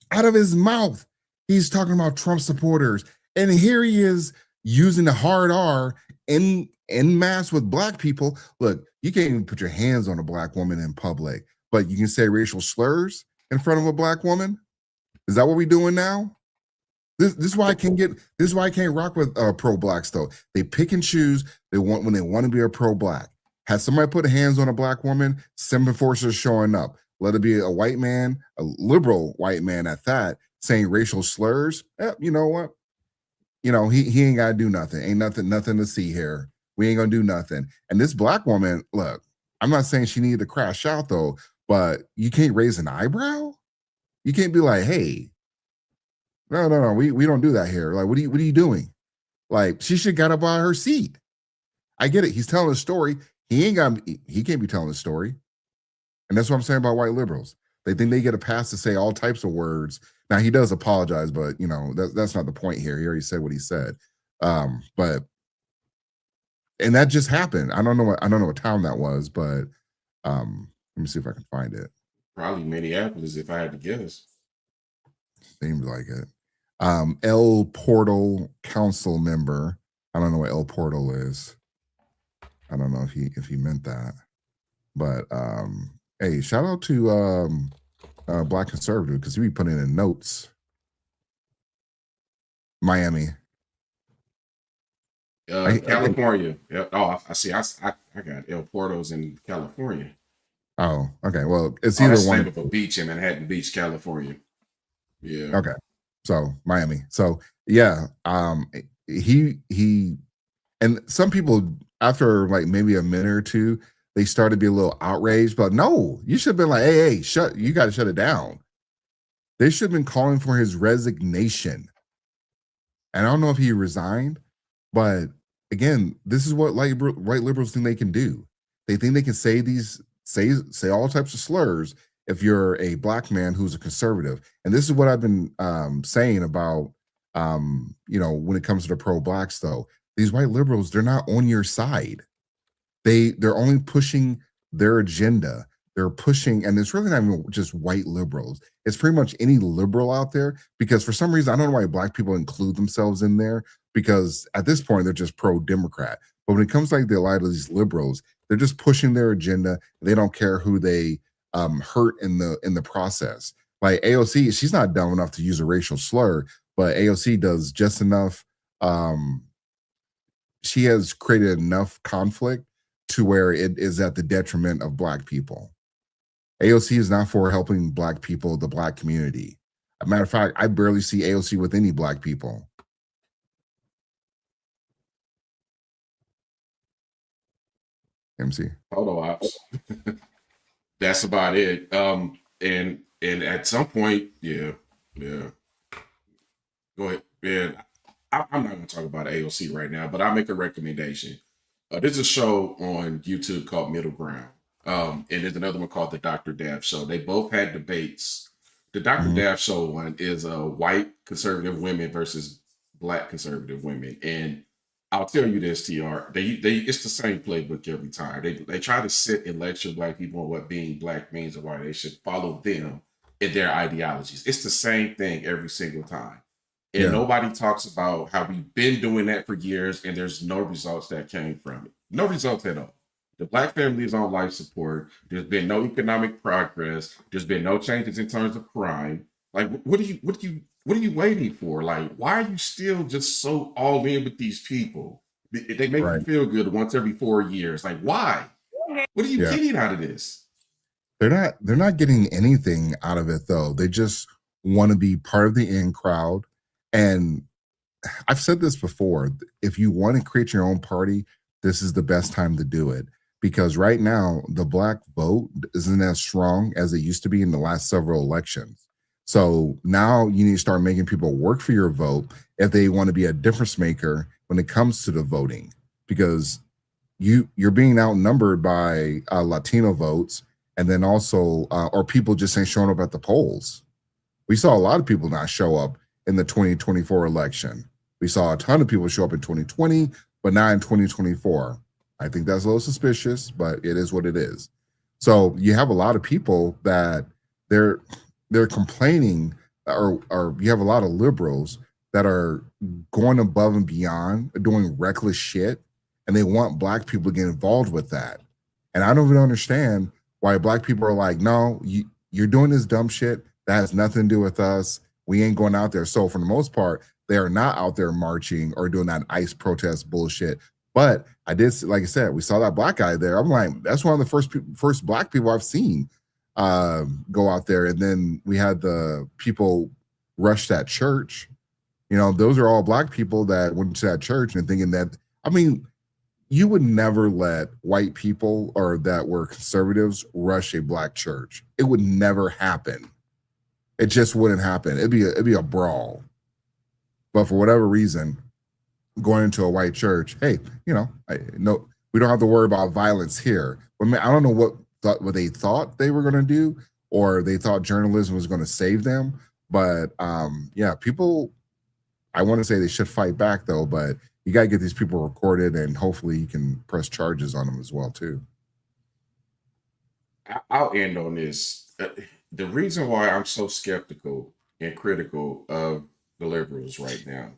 out of his mouth, he's talking about Trump supporters. And here he is using the hard R in mass with black people. Look, you can't even put your hands on a black woman in public, but you can say racial slurs in front of a black woman. Is that what we're doing now? This is why I can't get. This is why I can't rock with pro blacks though. They pick and choose. They want when they want to be a pro black. Has somebody put hands on a black woman? Some enforcers showing up. Let it be a white man, a liberal white man at that, saying racial slurs. You know what? You know he ain't gotta do nothing. Ain't nothing to see here. We ain't gonna do nothing. And this black woman, look, I'm not saying she needed to crash out though, but you can't raise an eyebrow. You can't be like, hey. No. We don't do that here. Like, what are you doing? Like, she should got up out of her seat. I get it. He's telling a story. He can't be telling a story. And that's what I'm saying about white liberals. They think they get a pass to say all types of words. Now he does apologize, but you know, that's not the point here. He already said what he said. But and that just happened. I don't know what town that was, but let me see if I can find it. Probably Minneapolis, if I had to guess. Seems like it. El Portal council member. I don't know what El Portal is. I don't know if he meant that. But hey, shout out to Black Conservative because he be putting in notes. Miami. California. Oh, I see. I got El Porto's in California. Oh, okay. Well, it's either that's one. the name of a beach in Manhattan Beach, California. Yeah. Okay. So Miami. So yeah, he and some people after like maybe a minute or two, they started to be a little outraged. But no, you should have been like, hey, you got to shut it down. They should have been calling for his resignation. And I don't know if he resigned, but again, this is what white liberals think they can do. They think they can say all types of slurs if you're a black man who's a conservative. And this is what I've been saying about, when it comes to the pro-blacks, though. These white liberals, they're not on your side. They're only pushing their agenda. They're pushing, and it's really not even just white liberals. It's pretty much any liberal out there, because for some reason, I don't know why black people include themselves in there, because at this point, they're just pro-Democrat. But when it comes to like a lot of these liberals, they're just pushing their agenda. They don't care who they hurt in the process. Like AOC, she's not dumb enough to use a racial slur, but AOC does just enough. She has created enough conflict to where it is at the detriment of black people. AOC is not for helping black people, the black community. As a matter of fact, I barely see AOC with any black people. MC. Photo ops. That's about it. And at some point, yeah. Go ahead. Yeah, I'm not going to talk about AOC right now, but I'll make a recommendation. There's a show on YouTube called Middle Ground. And there's another one called The Dr. Daff Show. They both had debates. The Dr. Daff Show one is white conservative women versus black conservative women. And I'll tell you this, TR, it's the same playbook every time. They try to sit and lecture black people on what being black means and why they should follow them and their ideologies. It's the same thing every single time. And nobody talks about how we've been doing that for years and there's no results that came from it. No results at all. The black family is on life support. There's been no economic progress. There's been no changes in terms of crime. Like, what are you waiting for? Like, why are you still just so all in with these people? They make you feel good once every 4 years. Like, why? What are you getting out of this? They're not getting anything out of it, though. They just want to be part of the in crowd. And I've said this before, if you want to create your own party, this is the best time to do it. Because right now, the black vote isn't as strong as it used to be in the last several elections. So now you need to start making people work for your vote if they want to be a difference maker when it comes to the voting. Because you're being outnumbered by Latino votes, and then also, or people just ain't showing up at the polls. We saw a lot of people not show up in the 2024 election. We saw a ton of people show up in 2020, but not in 2024. I think that's a little suspicious, but it is what it is. So you have a lot of people that they're complaining, or you have a lot of liberals that are going above and beyond, doing reckless shit, and they want black people to get involved with that. And I don't even understand why black people are like, no, you're doing this dumb shit. That has nothing to do with us. We ain't going out there. So for the most part, they are not out there marching or doing that ICE protest bullshit. But I did, like I said, we saw that black guy there. I'm like, that's one of the first black people I've seen go out there. And then we had the people rush that church. You know, those are all black people that went to that church and thinking that, I mean, you would never let white people or that were conservatives rush a black church. It would never happen. It just wouldn't happen. It'd be a brawl. But for whatever reason, going into a white church, hey, you know, we don't have to worry about violence here. But I don't know what they thought they were going to do, or they thought journalism was going to save them. But people, I want to say they should fight back though. But you got to get these people recorded, and hopefully you can press charges on them as well too. I'll end on this. The reason why I'm so skeptical and critical of the liberals right now,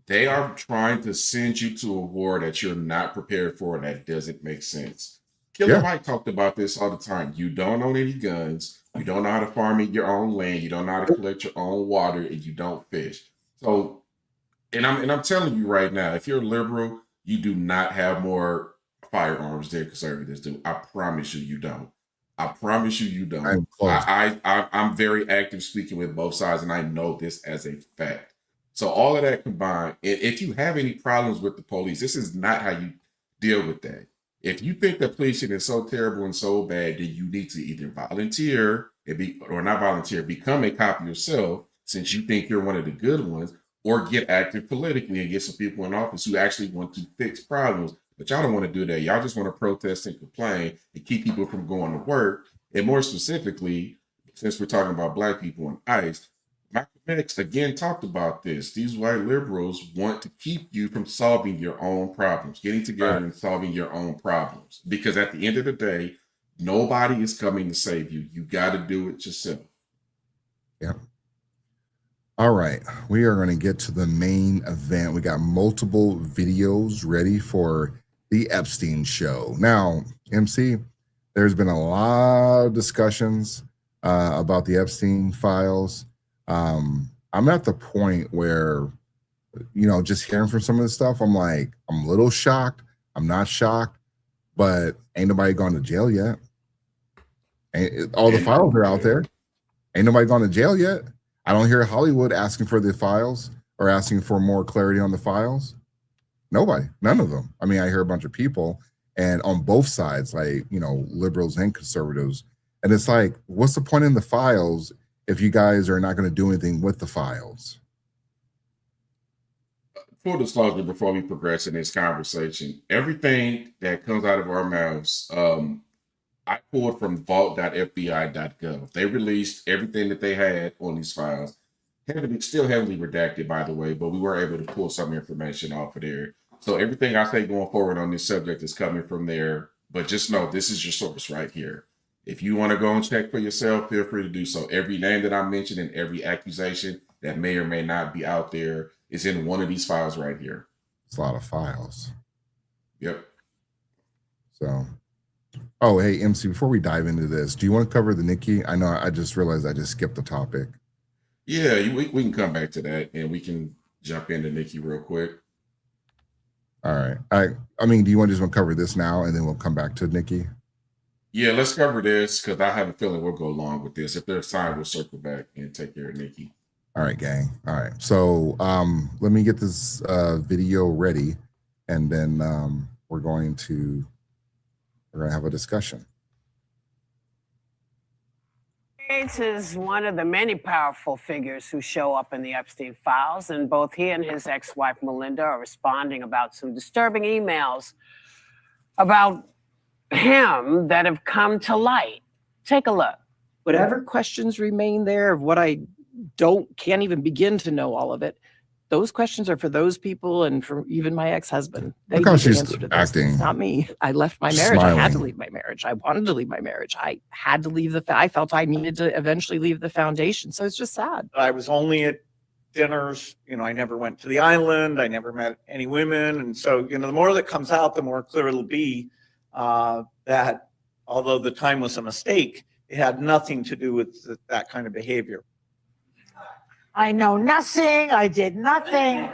they are trying to send you to a war that you're not prepared for and that doesn't make sense. Killer Mike talked about this all the time. You don't own any guns. You don't know how to farm in your own land. You don't know how to collect your own water, and you don't fish. So, and I'm telling you right now, if you're a liberal, you do not have more firearms than conservatives do. I promise you, you don't. I promise you, you don't. I'm very active speaking with both sides, and I know this as a fact. So all of that combined, if you have any problems with the police, this is not how you deal with that. If you think that policing is so terrible and so bad, then you need to either volunteer or not volunteer, become a cop yourself, since you think you're one of the good ones, or get active politically and get some people in office who actually want to fix problems. But y'all don't want to do that. Y'all just want to protest and complain and keep people from going to work. And more specifically, since we're talking about Black people on ICE, Malcolm X again talked about this. These white liberals want to keep you from solving your own problems, getting together and solving your own problems. Because at the end of the day, nobody is coming to save you. You got to do it yourself. Yeah. All right. We are going to get to the main event. We got multiple videos ready for the Epstein show. Now, MC, there's been a lot of discussions about the Epstein files. I'm at the point where, just hearing from some of this stuff, I'm like, I'm a little shocked. I'm not shocked, but ain't nobody gone to jail yet. All the files are out there. Ain't nobody gone to jail yet. I don't hear Hollywood asking for the files or asking for more clarity on the files. Nobody, none of them. I mean, I hear a bunch of people, and on both sides, like, liberals and conservatives. And it's like, what's the point in the files if you guys are not going to do anything with the files? Full disclosure before we progress in this conversation, everything that comes out of our mouths, I pulled from vault.fbi.gov. They released everything that they had on these files. Still heavily redacted, by the way, but we were able to pull some information off of there. So everything I say going forward on this subject is coming from there. But just know this is your source right here. If you want to go and check for yourself, feel free to do so. Every name that I mentioned and every accusation that may or may not be out there is in one of these files right here. It's a lot of files. Yep. So, oh, hey, MC, before we dive into this, do you want to cover the Nikki? I know I just realized I just skipped the topic. Yeah, we can come back to that, and we can jump into Nikki real quick. All right. I mean, do you want to just cover this now, and then we'll come back to Nikki? Yeah, let's cover this, because I have a feeling we'll go along with this. If there's time, we'll circle back and take care of Nikki. All right, gang. All right. So let me get this video ready, and then we're going to have a discussion. Gates is one of the many powerful figures who show up in the Epstein files, and both he and his ex-wife Melinda are responding about some disturbing emails about him that have come to light. Take a look. Whatever questions remain there of what I can't even begin to know all of it, those questions are for those people and for even my ex-husband. They Look how need the she's answer to this. acting. It's not me. I left my marriage. Smiling. I had to leave my marriage. I wanted to leave my marriage. I had to leave I felt I needed to eventually leave the foundation. So it's just sad. I was only at dinners. I never went to the island. I never met any women. And so, the more that comes out, the more clear it'll be that although the time was a mistake, it had nothing to do with that kind of behavior. I know nothing. I did nothing.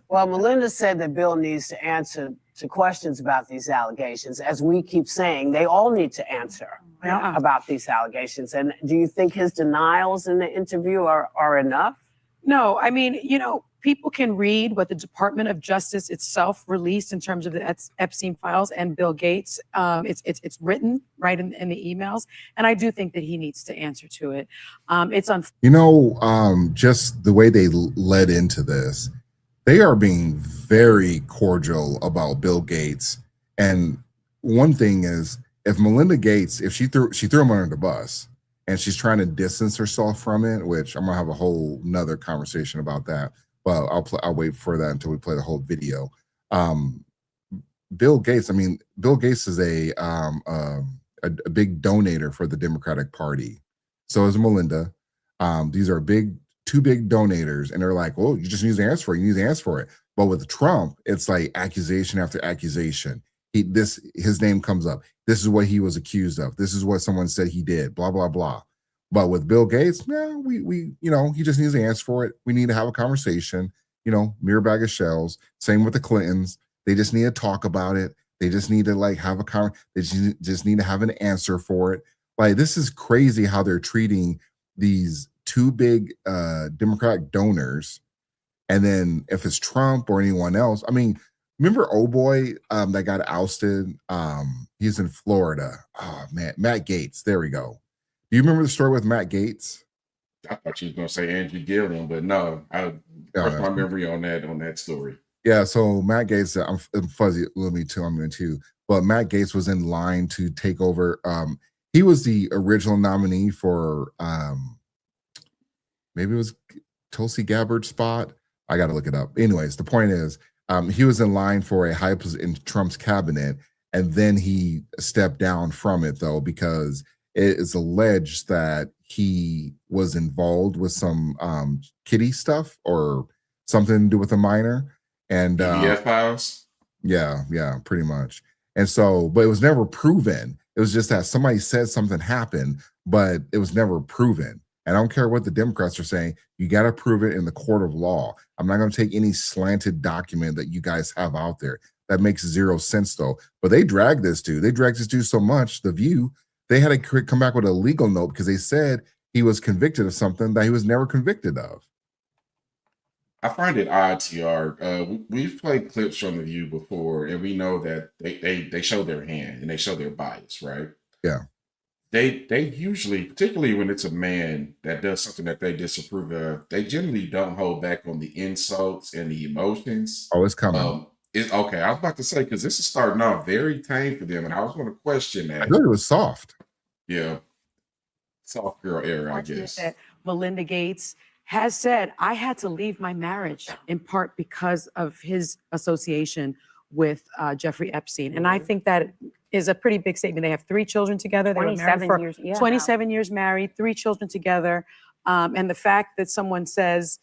Well, Melinda said that Bill needs to answer to questions about these allegations. As we keep saying, they all need to answer about these allegations. And do you think his denials in the interview are enough? No, I mean, people can read what the Department of Justice itself released in terms of the Epstein files and Bill Gates. It's written right in the emails, and I do think that he needs to answer to it. It's just the way they led into this, they are being very cordial about Bill Gates. And one thing is, if Melinda Gates, if she threw him under the bus, and she's trying to distance herself from it, which I'm gonna have a whole nother conversation about that. But I'll wait for that until we play the whole video. Bill Gates, Bill Gates is a big donator for the Democratic Party. So is Melinda. These are two big donators, and they're like, "Oh, you just need to answer for it. You need to answer for it." But with Trump, it's like accusation after accusation. His name comes up. This is what he was accused of. This is what someone said he did. Blah blah blah. But with Bill Gates, he just needs to answer for it. We need to have a conversation. Mere bag of shells. Same with the Clintons. They just need to talk about it. They just need to have they just need to have an answer for it. Like, this is crazy how they're treating these two big Democratic donors. And then if it's Trump or anyone else, Remember old boy that got ousted? He's in Florida. Oh man, Matt Gates. There we go. Do you remember the story with Matt Gates? I thought you was gonna say Andrew Gilliam, but no, I refresh my memory on that story. Yeah, so Matt Gates, I'm fuzzy a little bit too. I'm in too, but Matt Gates was in line to take over. He was the original nominee for maybe it was Tulsi Gabbard's spot. I got to look it up. Anyways, the point is, he was in line for a high position in Trump's cabinet, and then he stepped down from it though because it is alleged that he was involved with some kiddie stuff or something to do with a minor. And PDF files. Yeah, pretty much. And so, but it was never proven. It was just that somebody said something happened, but it was never proven. And I don't care what the Democrats are saying. You got to prove it in the court of law. I'm not going to take any slanted document that you guys have out there. That makes zero sense, though. But they dragged this dude. They dragged this dude so much. The View, they had to come back with a legal note because they said he was convicted of something that he was never convicted of. I find it odd, TR. We've played clips from The View before, and we know that they show their hand and they show their bias, right? Yeah. They usually, particularly when it's a man that does something that they disapprove of, they generally don't hold back on the insults and the emotions. Oh, it's coming. Okay, I was about to say, because this is starting off very tame for them, and I was going to question that. I thought it was soft. Yeah. Soft girl era, I guess. That Melinda Gates has said, I had to leave my marriage in part because of his association with Jeffrey Epstein. And I think that is a pretty big statement. They have 3 children together. They were married 27 for years. Yeah. 27 years married, 3 children together. And the fact that someone says,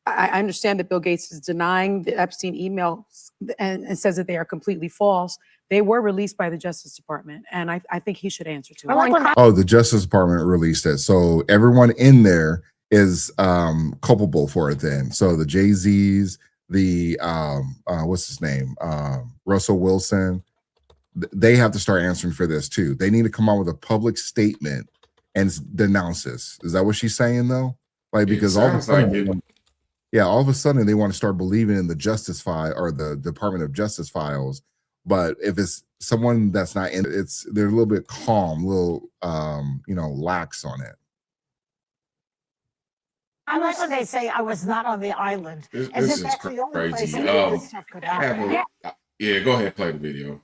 I understand that Bill Gates is denying the Epstein emails and says that they are completely false. They were released by the Justice Department. And I think he should answer to it. Oh, the Justice Department released it. So everyone in there is culpable for it then. So the Jay-Z's, the what's his name? Russell Wilson, they have to start answering for this too. They need to come out with a public statement and denounce this. Is that what she's saying though? Like, because all of a sudden, all of a sudden they want to start believing in the Justice file or the Department of Justice files. But if it's someone that's not in it, they're a little bit calm, a little lax on it. I like when they say I was not on the island. This is crazy. Yeah, go ahead, play the video.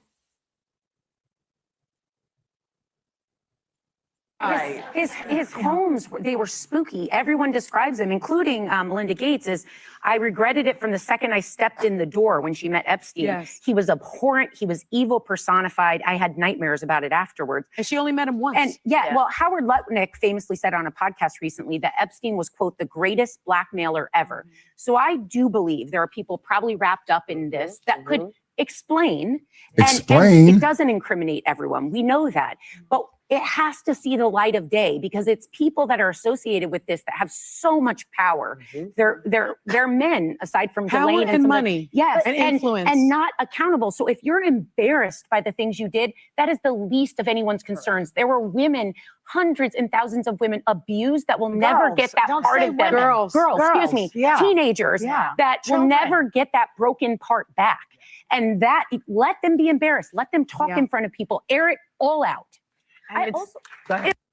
His homes, they were spooky. Everyone describes them, including Melinda Gates, as I regretted it from the second I stepped in the door when she met Epstein. Yes. He was abhorrent. He was evil personified. I had nightmares about it afterwards. And she only met him once. And well, Howard Lutnick famously said on a podcast recently that Epstein was, quote, the greatest blackmailer ever. So I do believe there are people probably wrapped up in this that could explain. And it doesn't incriminate everyone. We know that. But it has to see the light of day because it's people that are associated with this that have so much power. They're men, aside from Power Delane and money. Yes, and influence. and not accountable. So if you're embarrassed by the things you did, that is the least of anyone's concerns. There were women, hundreds and thousands of women abused that will never get that Don't part say of them. women. Girls, excuse me, teenagers that will never get that broken part back. And that, let them be embarrassed. Let them talk in front of people. Air it all out.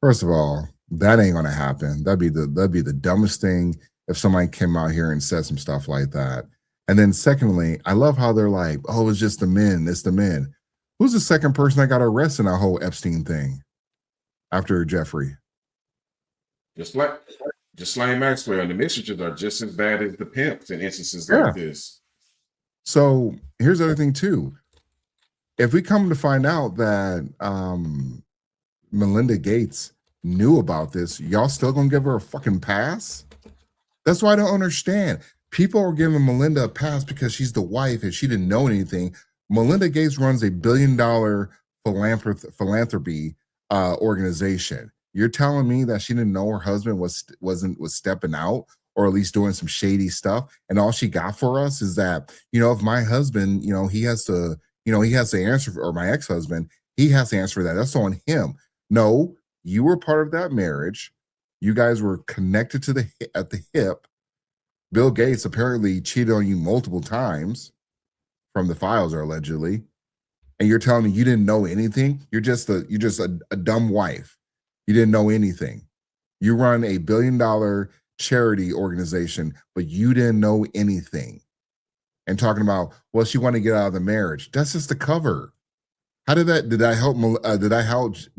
First of all, that ain't gonna happen. That'd be the dumbest thing if somebody came out here and said some stuff like that. And then secondly, I love how they're like, oh, it's just the men, it's the men. Who's the second person that got arrested in that whole Epstein thing after Jeffrey? Just like Maxwell, and the mistresses are just as bad as the pimps in instances like this. So here's the other thing too. If we come to find out that Melinda Gates knew about this, y'all still gonna give her a fucking pass? That's why I don't understand. People are giving Melinda a pass because she's the wife and she didn't know anything. Melinda Gates runs a $1 billion philanthropy organization. You're telling me that she didn't know her husband was stepping out or at least doing some shady stuff, and all she got for us is that, if my husband, he has to answer for, or my ex-husband, he has to answer for that. That's on him. No, you were part of that marriage. You guys were connected to at the hip. Bill Gates apparently cheated on you multiple times from the files, or allegedly, and you're telling me you didn't know anything. You're just a dumb wife. You didn't know anything. You run a $1 billion charity organization, but you didn't know anything. And talking about, well, she wanted to get out of the marriage. That's just the cover. How did I help?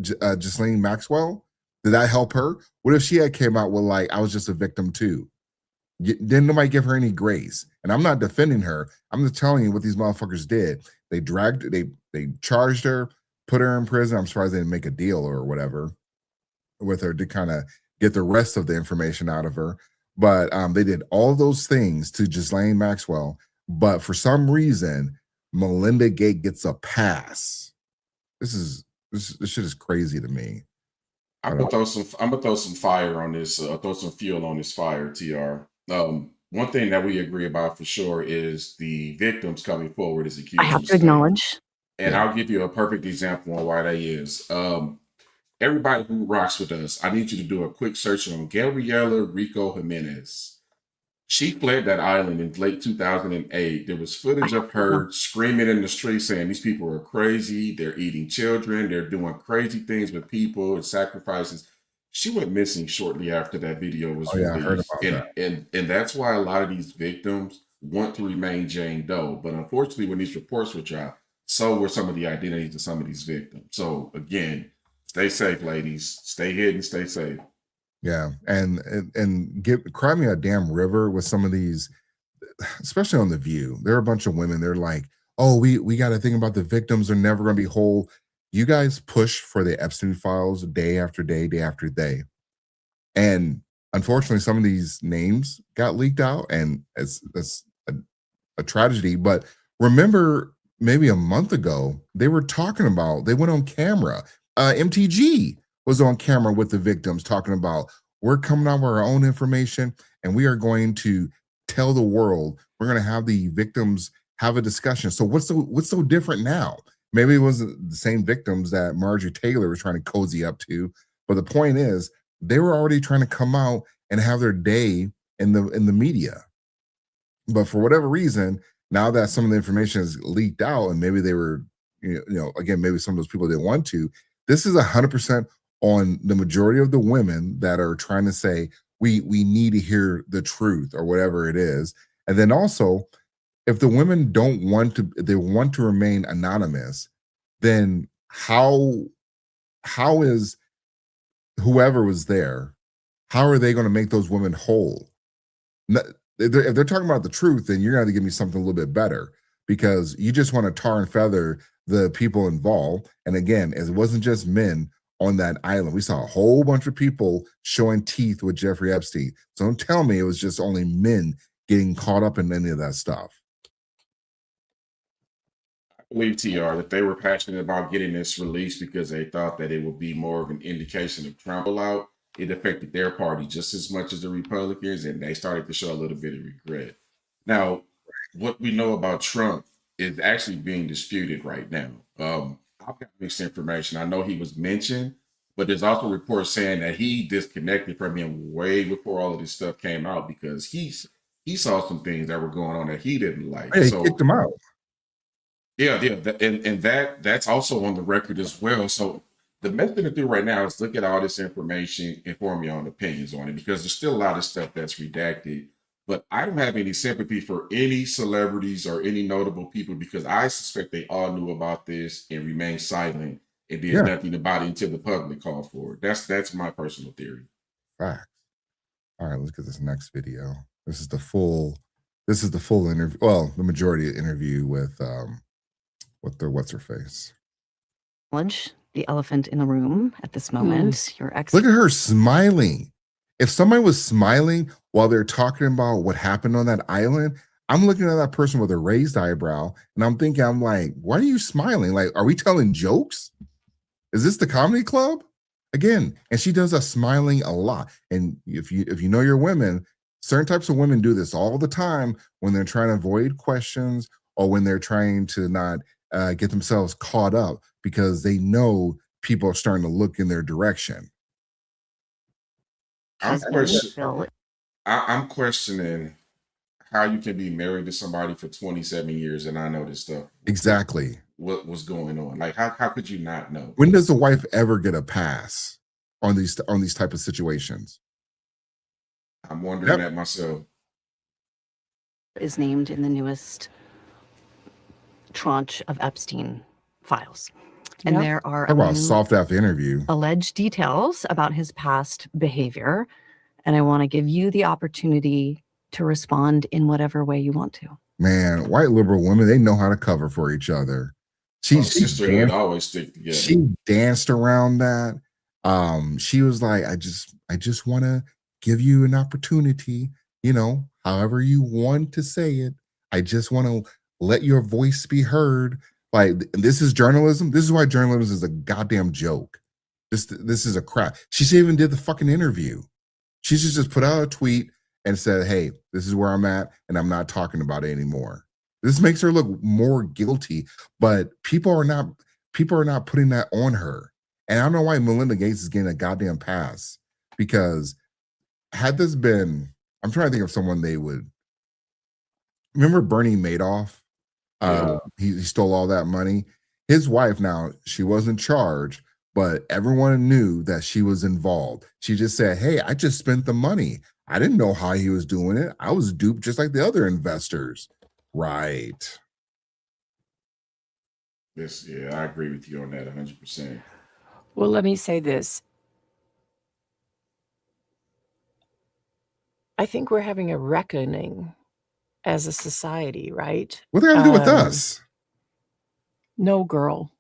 Ghislaine Maxwell? Did I help her? What if she had came out with like, I was just a victim too? Didn't nobody give her any grace? And I'm not defending her. I'm just telling you what these motherfuckers did. They charged her, put her in prison. I'm surprised they didn't make a deal or whatever with her to kind of get the rest of the information out of her. But they did all those things to Ghislaine Maxwell. But for some reason, Melinda Gates gets a pass. This shit is crazy to me. I'm gonna throw some fire on this. Throw some fuel on this fire, TR. One thing that we agree about for sure is the victims coming forward as accused. I have to acknowledge. And I'll give you a perfect example on why that is. Everybody who rocks with us, I need you to do a quick search on Gabriela Rico Jimenez. She fled that island in late 2008. There was footage of her screaming in the street saying these people are crazy. They're eating children. They're doing crazy things with people and sacrifices. She went missing shortly after that video was released. I heard about that. And that's why a lot of these victims want to remain Jane Doe. But unfortunately, when these reports were dropped, so were some of the identities of some of these victims. So again, stay safe, ladies. Stay hidden, stay safe. Yeah, and cry me a damn river with some of these, especially on The View. There are a bunch of women. They're like, oh, we got to think about the victims. They're never going to be whole. You guys push for the Epstein files day after day, day after day, and unfortunately, some of these names got leaked out, and that's a tragedy. But remember, maybe a month ago, they were talking about. They went on camera. MTG was on camera with the victims talking about, we're coming out with our own information and we are going to tell the world. We're going to have the victims have a discussion. So what's so different now? Maybe it wasn't the same victims that Marjorie Taylor was trying to cozy up to, but the point is they were already trying to come out and have their day in the media. But for whatever reason, now that some of the information is leaked out, and maybe they were, again, maybe some of those people didn't want to. This is 100% on the majority of the women that are trying to say we need to hear the truth or whatever it is. And then also, if the women don't want to, they want to remain anonymous, then how is whoever was there, how are they going to make those women whole? If they're talking about the truth, then you're going to have to give me something a little bit better, because you just want to tar and feather the people involved. And again, it wasn't just men on that island. We saw a whole bunch of people showing teeth with Jeffrey Epstein. So don't tell me it was just only men getting caught up in any of that stuff. I believe, TR, that they were passionate about getting this released because they thought that it would be more of an indication of Trump out. It affected their party just as much as the Republicans, and they started to show a little bit of regret. Now, what we know about Trump is actually being disputed right now. I've got mixed information. I know he was mentioned, but there's also reports saying that he disconnected from him way before all of this stuff came out because he saw some things that were going on that he didn't like. Hey, so he kicked him out. Yeah, and that's also on the record as well. So the best thing to do right now is look at all this information and form your own opinions on it, because there's still a lot of stuff that's redacted. But I don't have any sympathy for any celebrities or any notable people, because I suspect they all knew about this and remained silent and did nothing about it until the public called for it. That's my personal theory. Facts. All right, let's get this next video. This is the full interview. Well, the majority of the interview with what's her face. The elephant in the room at this moment. Your ex. Look at her smiling. If somebody was smiling while they're talking about what happened on that island, I'm looking at that person with a raised eyebrow and I'm like, why are you smiling? Like, are we telling jokes? Is this the comedy club? Again, and she does a smiling a lot. And if you know your women, certain types of women do this all the time when they're trying to avoid questions or when they're trying to not get themselves caught up because they know people are starting to look in their direction. I'm questioning how you can be married to somebody for 27 years and I know this stuff. Exactly. What was going on? Like, how could you not know? When does the wife ever get a pass on these type of situations? I'm wondering that myself. Is named in the newest tranche of Epstein files. And there are Talk about a soft ass interview. alleged details about his past behavior. And I want to give you the opportunity to respond in whatever way you want to. Man, white liberal women, they know how to cover for each other. Sisterhood always stick together. She danced around that. She was like, I just want to give you an opportunity, you know, however you want to say it. I just want to let your voice be heard. Like, this is journalism. This is why journalism is a goddamn joke. This is a crap. She even did the fucking interview. She should just put out a tweet and said, hey, this is where I'm at, and I'm not talking about it anymore. This makes her look more guilty, but people are not putting that on her. And I don't know why Melinda Gates is getting a goddamn pass, because had this been, I'm trying to think of someone they would remember. Bernie Madoff. He stole all that money. His wife, now, she was in charge, but everyone knew that she was involved. She just said, hey, I just spent the money. I didn't know how he was doing it. I was duped just like the other investors. Right. Yes, yeah, I agree with you on that 100%. Well, let me say this. I think we're having a reckoning as a society, right? What do they have to do with us? No girl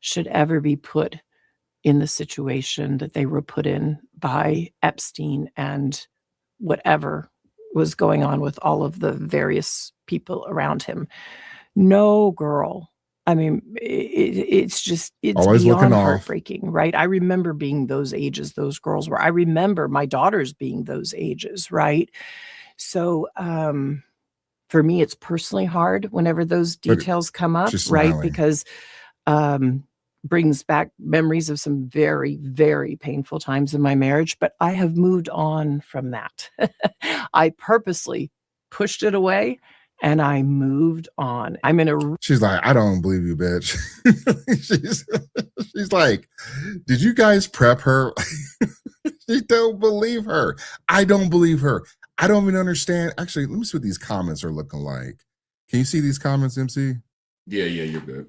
should ever be put in the situation that they were put in by Epstein and whatever was going on with all of the various people around him. No girl. I mean, it's Always looking beyond off. heartbreaking, right? I remember being those ages, those girls were. I remember my daughters being those ages, right? So for me, it's personally hard whenever those details come up, she's right? smiling. Because brings back memories of some very, very painful times in my marriage, but I have moved on from that. I purposely pushed it away and I moved on. I'm in a She's like, I don't believe you, bitch. she's like, did you guys prep her? She don't believe her. I don't believe her. I don't even understand. Actually, let me see what these comments are looking like. Can you see these comments, MC? Yeah, you're good.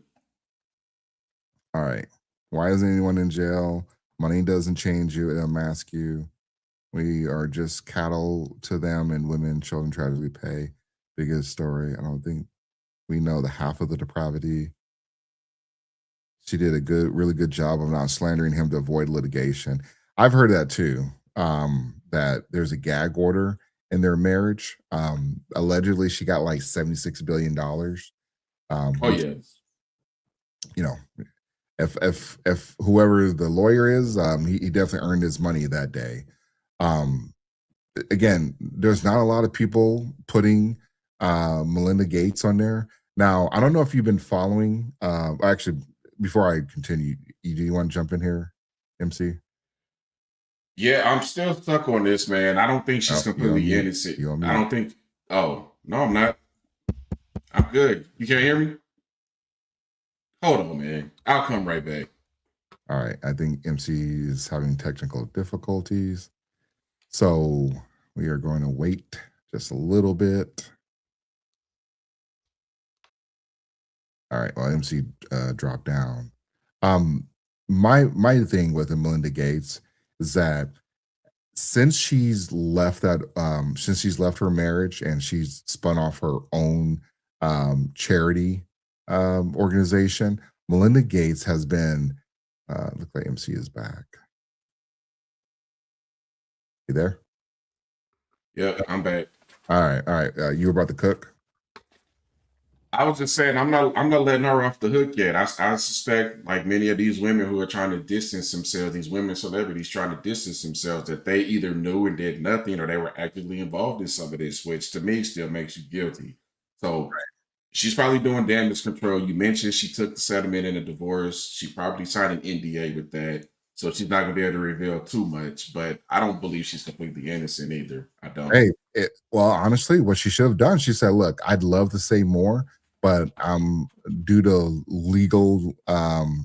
All right. Why isn't anyone in jail? Money doesn't change you. It'll mask you. We are just cattle to them, and women, children tragically pay. Biggest story. I don't think we know the half of the depravity. She did a really good job of not slandering him to avoid litigation. I've heard that too, that there's a gag order in their marriage. Allegedly, she got like $76 billion. Yes. You know, if whoever the lawyer is, he definitely earned his money that day. Again, there's not a lot of people putting Melinda Gates on there. Now, I don't know if you've been following. Actually, before I continue, do you want to jump in here, MC? Yeah, I'm still stuck on this, man. I don't think she's completely innocent. I don't think. Oh, no, I'm not. I'm good. You can't hear me? Hold on, man. I'll come right back. All right. I think MC is having technical difficulties. So we are going to wait just a little bit. All right. Well, MC dropped down. My thing with Melinda Gates is that since she's left her marriage and she's spun off her own charity organization, Melinda Gates has been look like MC is back. You there? Yep, I'm back. All right. You were about to cook? I was just saying, I'm not letting her off the hook yet. I suspect, like many of these women who are trying to distance themselves, these women celebrities trying to distance themselves, that they either knew and did nothing or they were actively involved in some of this, which to me still makes you guilty. So she's probably doing damage control. You mentioned she took the settlement in a divorce. She probably signed an NDA with that. So she's not going to be able to reveal too much, but I don't believe she's completely innocent either. I don't. Hey, Well, honestly, what she should have done, she said, "Look, I'd love to say more, but due to legal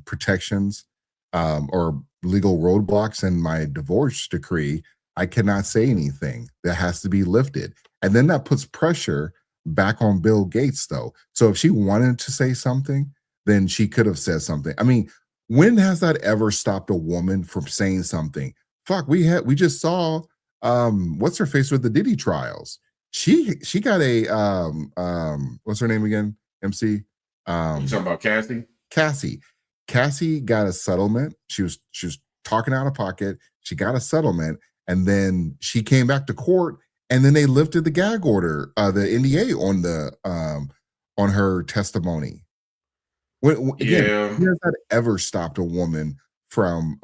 protections or legal roadblocks in my divorce decree, I cannot say anything. That has to be lifted." And then that puts pressure back on Bill Gates, though. So if she wanted to say something, then she could have said something. I mean, when has that ever stopped a woman from saying something? Fuck, we just saw what's her face with the Diddy trials. She got a what's her name again? MC. You talking about Cassie? Cassie got a settlement. She was talking out of pocket. She got a settlement, and then she came back to court, and then they lifted the gag order, the NDA on her testimony. When has that ever stopped a woman from,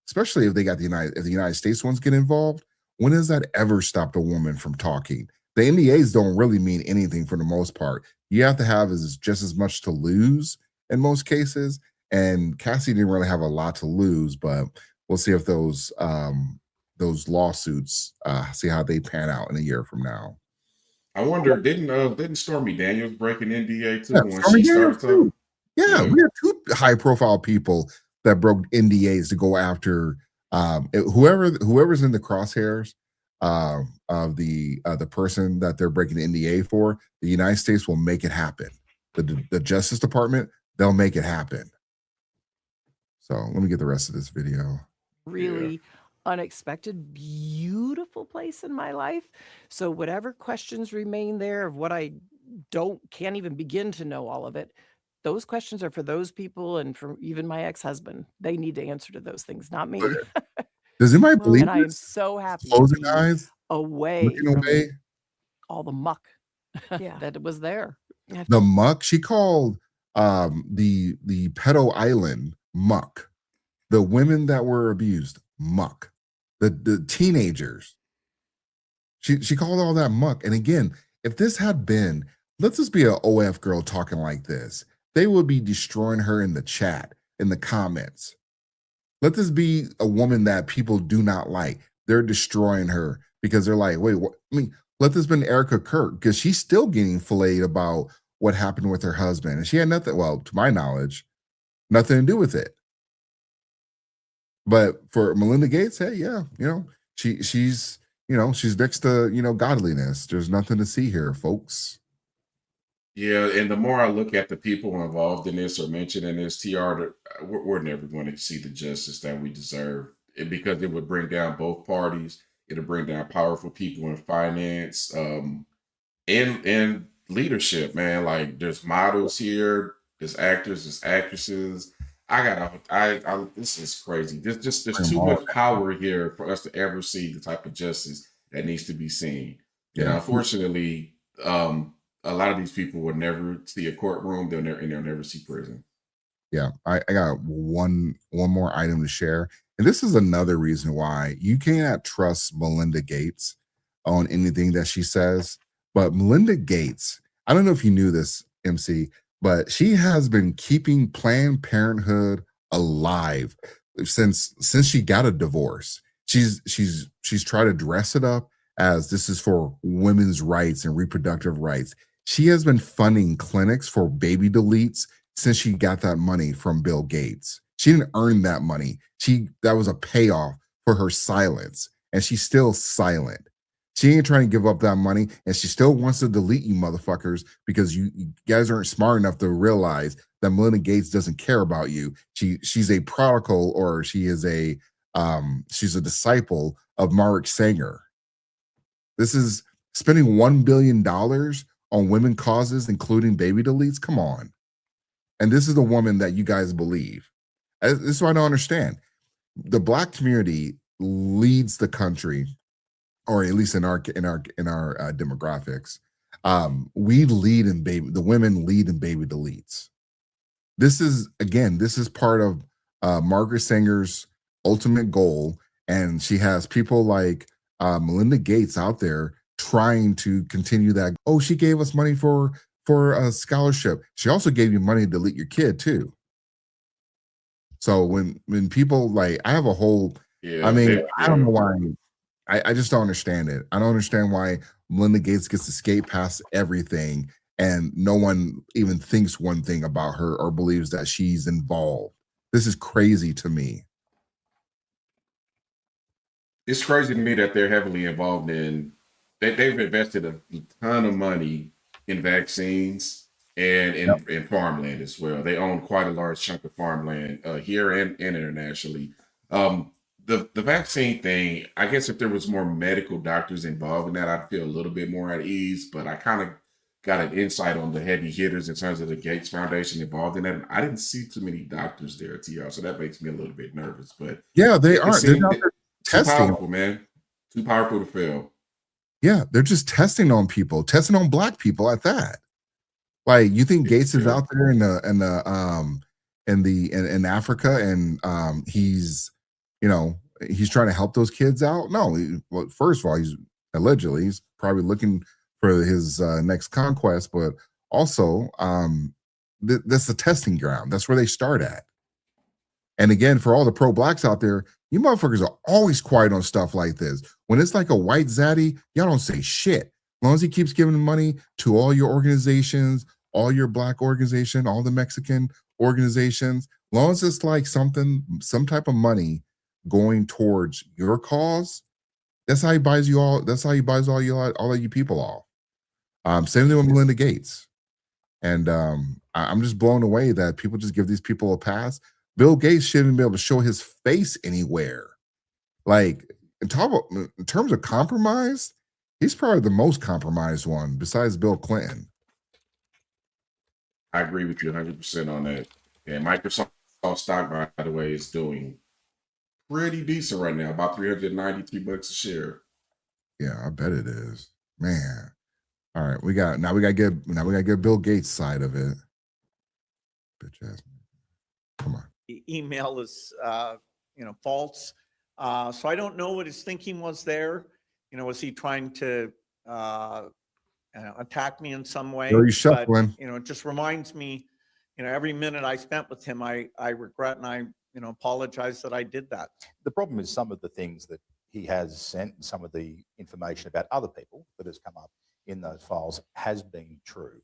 especially if they got if the United States ones get involved? When has that ever stopped a woman from talking? The NDAs don't really mean anything for the most part. You have to have just as much to lose in most cases. And Cassie didn't really have a lot to lose, but we'll see if those lawsuits, see how they pan out in a year from now. I wonder, didn't Stormy Daniels break an NDA too when Stormy she Daniels started talking? Yeah, we had two high-profile people that broke NDAs to go after whoever's in the crosshairs of the person that they're breaking the NDA for. The United States will make it happen. The Justice Department, they'll make it happen. So let me get the rest of this video. Really unexpected, beautiful place in my life. So whatever questions remain there of what I can't even begin to know all of it, those questions are for those people and for even my ex-husband. They need to answer to those things, not me. Does anybody believe And I am this? so happy Closing to be eyes, away looking from away. all the muck that was there. The muck. She called the pedo island muck. The women that were abused muck. The teenagers. She called all that muck. And again, if this had been, let's just be an OF girl talking like this, they would be destroying her in the chat, in the comments. Let this be a woman that people do not like. They're destroying her because they're like, wait, what? I mean, let this been Erica Kirk, because she's still getting filleted about what happened with her husband. And she had nothing, well, to my knowledge, nothing to do with it. But for Melinda Gates, hey, yeah, she's next to, godliness. There's nothing to see here, folks. Yeah, and the more I look at the people involved in this or mentioned in this, TR, we're never going to see the justice that we deserve, because it would bring down both parties. It'll bring down powerful people in finance, and leadership, man. Like, there's models here, there's actors, there's actresses. This is crazy. There's too much power here for us to ever see the type of justice that needs to be seen. Yeah. And unfortunately, a lot of these people will never see a courtroom. They'll never see prison. Yeah, I got one more item to share. And this is another reason why you cannot trust Melinda Gates on anything that she says. But Melinda Gates, I don't know if you knew this, MC, but she has been keeping Planned Parenthood alive since she got a divorce. She's tried to dress it up as this is for women's rights and reproductive rights. She has been funding clinics for baby deletes since she got that money from Bill Gates. She didn't earn that money. That was a payoff for her silence, and she's still silent. She ain't trying to give up that money, and she still wants to delete you motherfuckers because you guys aren't smart enough to realize that Melinda Gates doesn't care about you. She's a prodigal, or she's a disciple of Mark Sanger. This is spending $1 billion on women causes, including baby deletes. Come on. And this is the woman that you guys believe. This is what I don't understand. The Black community leads the country, or at least in our demographics. We lead in the women lead in baby deletes. This is part of Margaret Sanger's ultimate goal. And she has people like Melinda Gates out there trying to continue that. Oh, she gave us money for a scholarship. She also gave you money to delete your kid too. So when people like, I have a whole, I don't know why. I just don't understand it. I don't understand why Melinda Gates gets to skate past everything, and no one even thinks one thing about her or believes that she's involved. This is crazy to me. It's crazy to me that they're heavily involved in. They've invested a ton of money in vaccines and in farmland as well. They own quite a large chunk of farmland here and internationally. The vaccine thing, I guess if there was more medical doctors involved in that, I'd feel a little bit more at ease. But I kind of got an insight on the heavy hitters in terms of the Gates Foundation involved in that. And I didn't see too many doctors there, TR, so that makes me a little bit nervous. But Yeah, they aren't. They're not too testing. powerful, man. Too powerful to fail. Yeah, they're just testing on people, testing on black people at that. Like, you think Gates is out there in Africa and he's, you know, he's trying to help those kids out? No, well, first of all, he's probably looking for his next conquest, but also that's the testing ground. That's where they start at. And again, for all the pro-blacks out there, you motherfuckers are always quiet on stuff like this. When it's like a white zaddy, y'all don't say shit. As long as he keeps giving money to all your organizations, all your black organization, all the Mexican organizations, as long as it's like some type of money going towards your cause, that's how he buys you all. That's how he buys all of you people off. Same thing with Melinda Gates. And I'm just blown away that people just give these people a pass. Bill Gates shouldn't be able to show his face anywhere. Like, in terms of compromise, he's probably the most compromised one besides Bill Clinton. I agree with you 100% on that. And Microsoft stock, by the way, is doing pretty decent right now, about $393 a share. Yeah, I bet it is. Man. All right, we got to get Bill Gates' side of it. Bitch ass. Come on. Email is false. So I don't know what his thinking was there. Was he trying to attack me in some way? Are you shuffling? But, it just reminds me, every minute I spent with him, I regret and I apologize that I did that. The problem is some of the things that he has sent and some of the information about other people that has come up in those files has been true.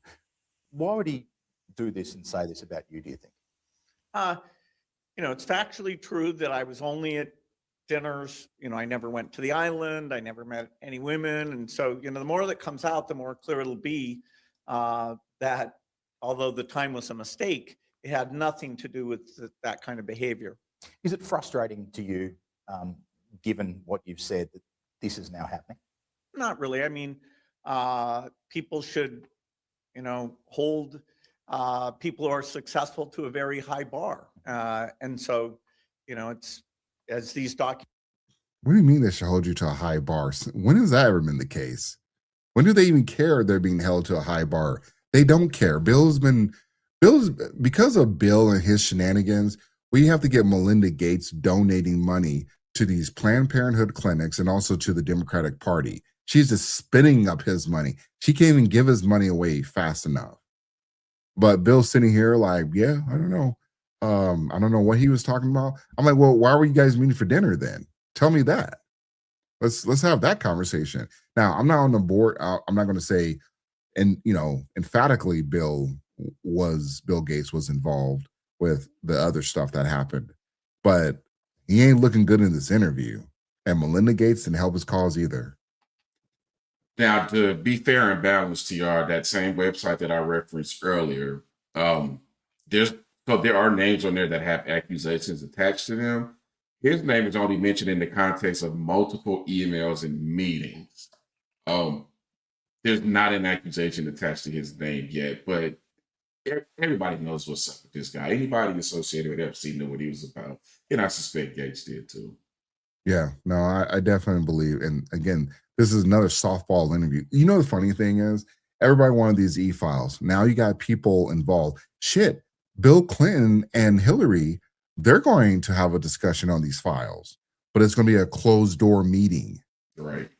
Why would he do this and say this about you, do you think? It's factually true that I was only at dinners. I never went to the island. I never met any women. And so, the more that comes out, the more clear it'll be that although the time was a mistake, it had nothing to do with that kind of behavior. Is it frustrating to you, given what you've said, that this is now happening? Not really. I mean, people should, hold people who are successful to a very high bar. And so, it's as these documents. What do you mean they should hold you to a high bar? When has that ever been the case? When do they even care they're being held to a high bar? They don't care. Bill's because of Bill and his shenanigans, we have to get Melinda Gates donating money to these Planned Parenthood clinics and also to the Democratic Party. She's just spinning up his money. She can't even give his money away fast enough. But Bill's sitting here like, yeah, I don't know. I don't know what he was talking about. I'm like, well, why were you guys meeting for dinner then? Tell me that. Let's have that conversation. Now, I'm not on the board. I'm not going to say, and emphatically, Bill Gates was involved with the other stuff that happened, but he ain't looking good in this interview. And Melinda Gates didn't help his cause either. Now, to be fair and balanced, TR, that same website that I referenced earlier, there are names on there that have accusations attached to them. His name is only mentioned in the context of multiple emails and meetings. There's not an accusation attached to his name yet, but everybody knows what's up with this guy. Anybody associated with Epstein knew what he was about, and I suspect Gates did too. Yeah, no, I definitely believe. And again, this is another softball interview. The funny thing is, everybody wanted these e-files. Now you got people involved. Shit, Bill Clinton and Hillary, they're going to have a discussion on these files, but it's going to be a closed door meeting. Right.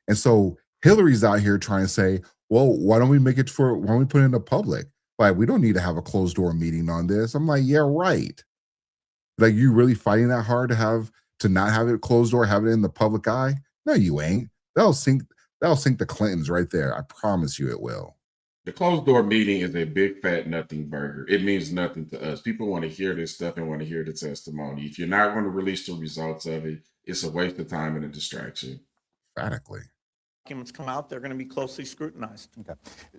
And so Hillary's out here trying to say, well, why don't we put it in the public? Like, we don't need to have a closed door meeting on this. I'm like, yeah, right. Like, you really fighting that hard to not have it closed door, have it in the public eye? No, you ain't. That'll sink that'll sink the Clintons right there. I promise you it will. The closed door meeting is a big fat nothing burger. It means nothing to us. People want to hear this stuff and want to hear the testimony. If you're not going to release the results of it, it's a waste of time and a distraction. Emphatically. Documents come out, they're going to be closely scrutinized. Okay.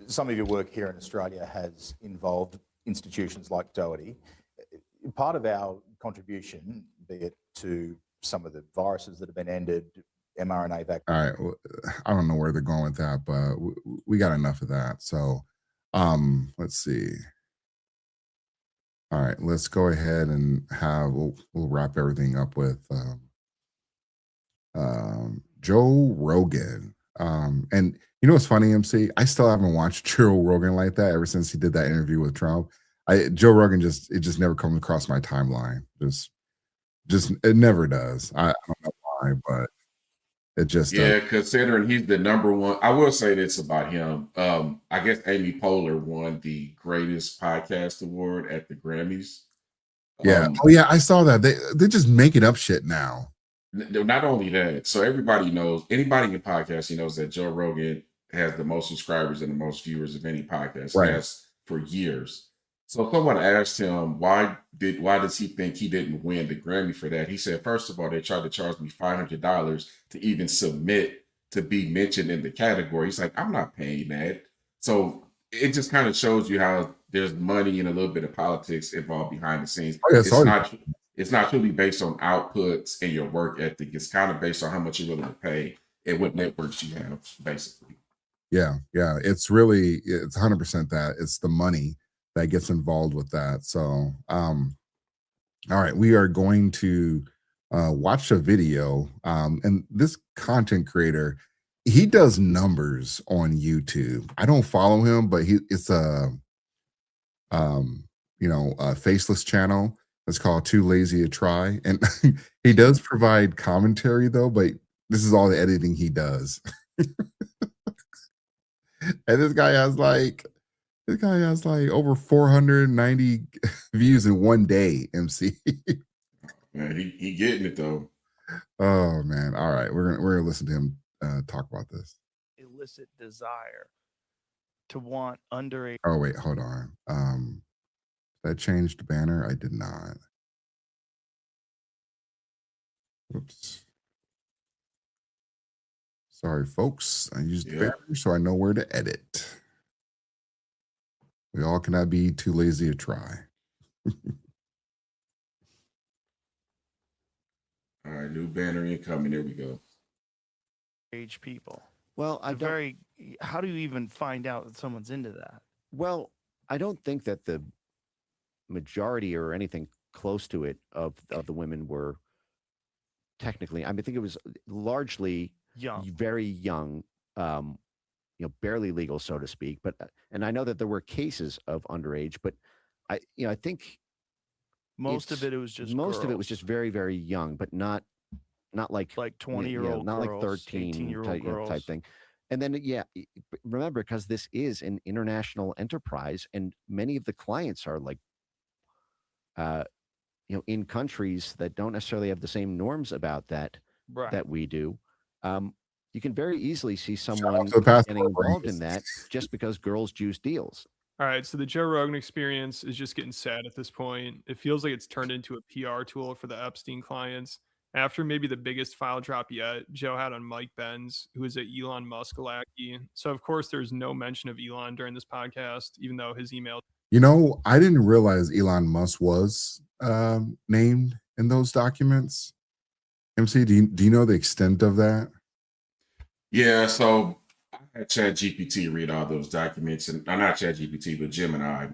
Some of your work here in Australia has involved institutions like Doherty. Part of our contribution, be it to some of the viruses that have been ended, mRNA vaccine. All right. Well, I don't know where they're going with that, but we got enough of that. So let's see. All right, let's go ahead and we'll wrap everything up with Joe Rogan. And you know what's funny, MC? I still haven't watched Joe Rogan like that ever since he did that interview with Trump. Joe Rogan just never comes across my timeline. Just it never does. I don't know why, but it just considering he's the number one. I will say this about him. I guess Amy Poehler won the greatest podcast award at the Grammys. Yeah. I saw that. They're just making up shit now. Not only that, so everybody knows, anybody in podcasting knows that Joe Rogan has the most subscribers and the most viewers of any podcast. Right. Has for years. So someone asked him why does he think he didn't win the Grammy for that? He said, first of all, they tried to charge me $500 to even submit to be mentioned in the category. He's like, I'm not paying that. So it just kind of shows you how there's money and a little bit of politics involved behind the scenes. It's not truly based on outputs and your work ethic. It's kind of based on how much you're willing to pay and what networks you have, basically. Yeah. It's 100% that. It's the money that gets involved with that. So, all right, we are going to watch a video. And this content creator, he does numbers on YouTube. I don't follow him, but it's a faceless channel. It's called Too Lazy to Try. And he does provide commentary though, but this is all the editing he does. And this guy has like over 490 views in one day, MC. Man, he getting it though. Oh man. All right. We're gonna listen to him talk about this. Illicit desire to want underage. Oh wait, hold on. That changed the banner. I did not. Whoops. Sorry, folks. I used the banner so I know where to edit. We all cannot be too lazy to try. All right, new banner incoming. There we go. Age people. Well, how do you even find out that someone's into that? Well, I don't think that the majority or anything close to it of the women were technically. I think it was largely very young, barely legal, so to speak. But and I know that there were cases of underage, but I think most of it was just very, very young, but not like 20-year-old not girls, like 13 18-year-old girls. type thing. And then remember, because this is an international enterprise, and many of the clients are like in countries that don't necessarily have the same norms about that that we do. You can very easily see someone getting involved in that just because girls juice deals. All right, so the Joe Rogan experience is just getting sad at this point. It feels like it's turned into a PR tool for the Epstein clients. After maybe the biggest file drop yet, Joe had on Mike Benz, who is an Elon Musk lackey. So, of course, there's no mention of Elon during this podcast, even though his email. I didn't realize Elon Musk was named in those documents. MC, do you know the extent of that? Yeah, so I had ChatGPT read all those documents, and not ChatGPT, but Gemini.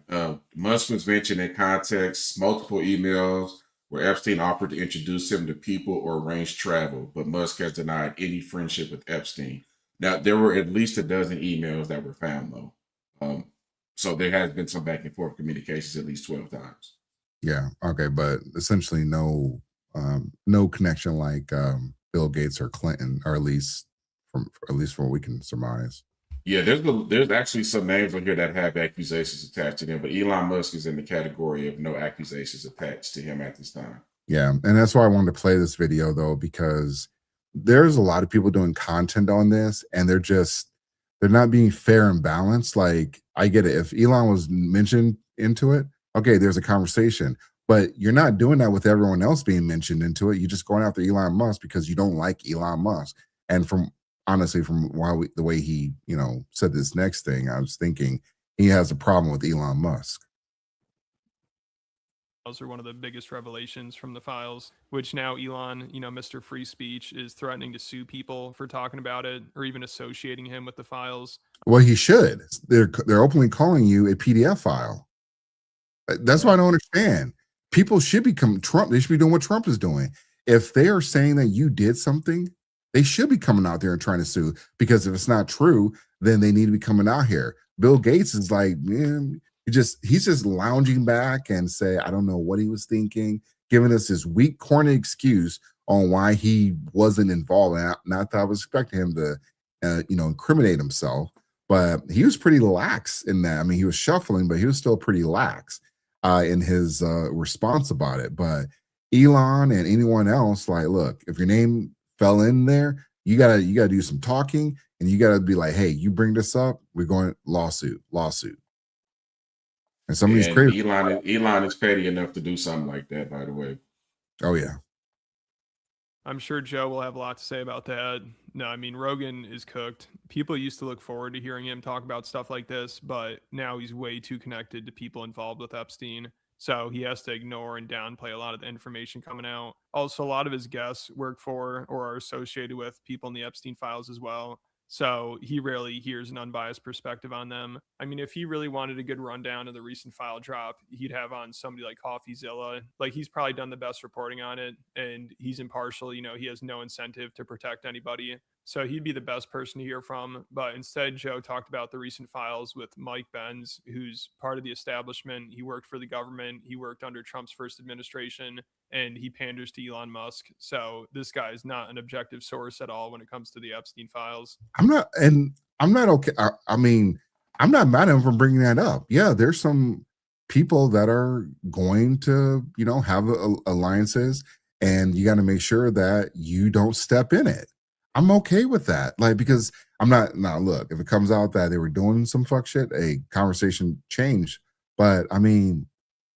Musk was mentioned in context, multiple emails where Epstein offered to introduce him to people or arrange travel, but Musk has denied any friendship with Epstein. Now, there were at least a dozen emails that were found, though. So there has been some back and forth communications at least 12 times. Yeah. Okay. But essentially no connection like Bill Gates or Clinton, or at least from what we can surmise. Yeah, there's actually some names on here that have accusations attached to them, but Elon Musk is in the category of no accusations attached to him at this time. Yeah, and that's why I wanted to play this video though, because there's a lot of people doing content on this, and they're not being fair and balanced. Like, I get it. If Elon was mentioned into it, okay, there's a conversation. But you're not doing that with everyone else being mentioned into it. You're just going after Elon Musk because you don't like Elon Musk. And honestly, from the way he, said this next thing, I was thinking he has a problem with Elon Musk. Are one of the biggest revelations from the files, which now Elon, Mr. Free Speech, is threatening to sue people for talking about it or even associating him with the files. Well, he should. They're openly calling you a PDF file. That's what I don't understand. People should become Trump. They should be doing what Trump is doing. If they are saying that you did something, they should be coming out there and trying to sue, because if it's not true, then they need to be coming out here. Bill Gates is like, man, he's just lounging back and say, I don't know what he was thinking, giving us this weak, corny excuse on why he wasn't involved. And not that I was expecting him to, incriminate himself, but he was pretty lax in that. I mean, he was shuffling, but he was still pretty lax in his response about it. But Elon and anyone else, like, look, if your name fell in there, you gotta do some talking, and you gotta be like, hey, you bring this up, we're going lawsuit. And some of these crazy. Elon is petty enough to do something like that, by the way. Oh yeah. I'm sure Joe will have a lot to say about that. No, I mean, Rogan is cooked. People used to look forward to hearing him talk about stuff like this, but now he's way too connected to people involved with Epstein. So he has to ignore and downplay a lot of the information coming out. Also, a lot of his guests work for or are associated with people in the Epstein files as well. So he rarely hears an unbiased perspective on them. I mean, if he really wanted a good rundown of the recent file drop, he'd have on somebody like CoffeeZilla. Like, he's probably done the best reporting on it, and he's impartial. He has no incentive to protect anybody. So he'd be the best person to hear from. But instead, Joe talked about the recent files with Mike Benz, who's part of the establishment. He worked for the government. He worked under Trump's first administration, and he panders to Elon Musk. So this guy is not an objective source at all when it comes to the Epstein files. I'm not okay. I mean, I'm not mad at him for bringing that up. Yeah, there's some people that are going to, have alliances, and you got to make sure that you don't step in it. I'm okay with that. Like, because I'm not, now look, if it comes out that they were doing some fuck shit, a conversation changed. But I mean,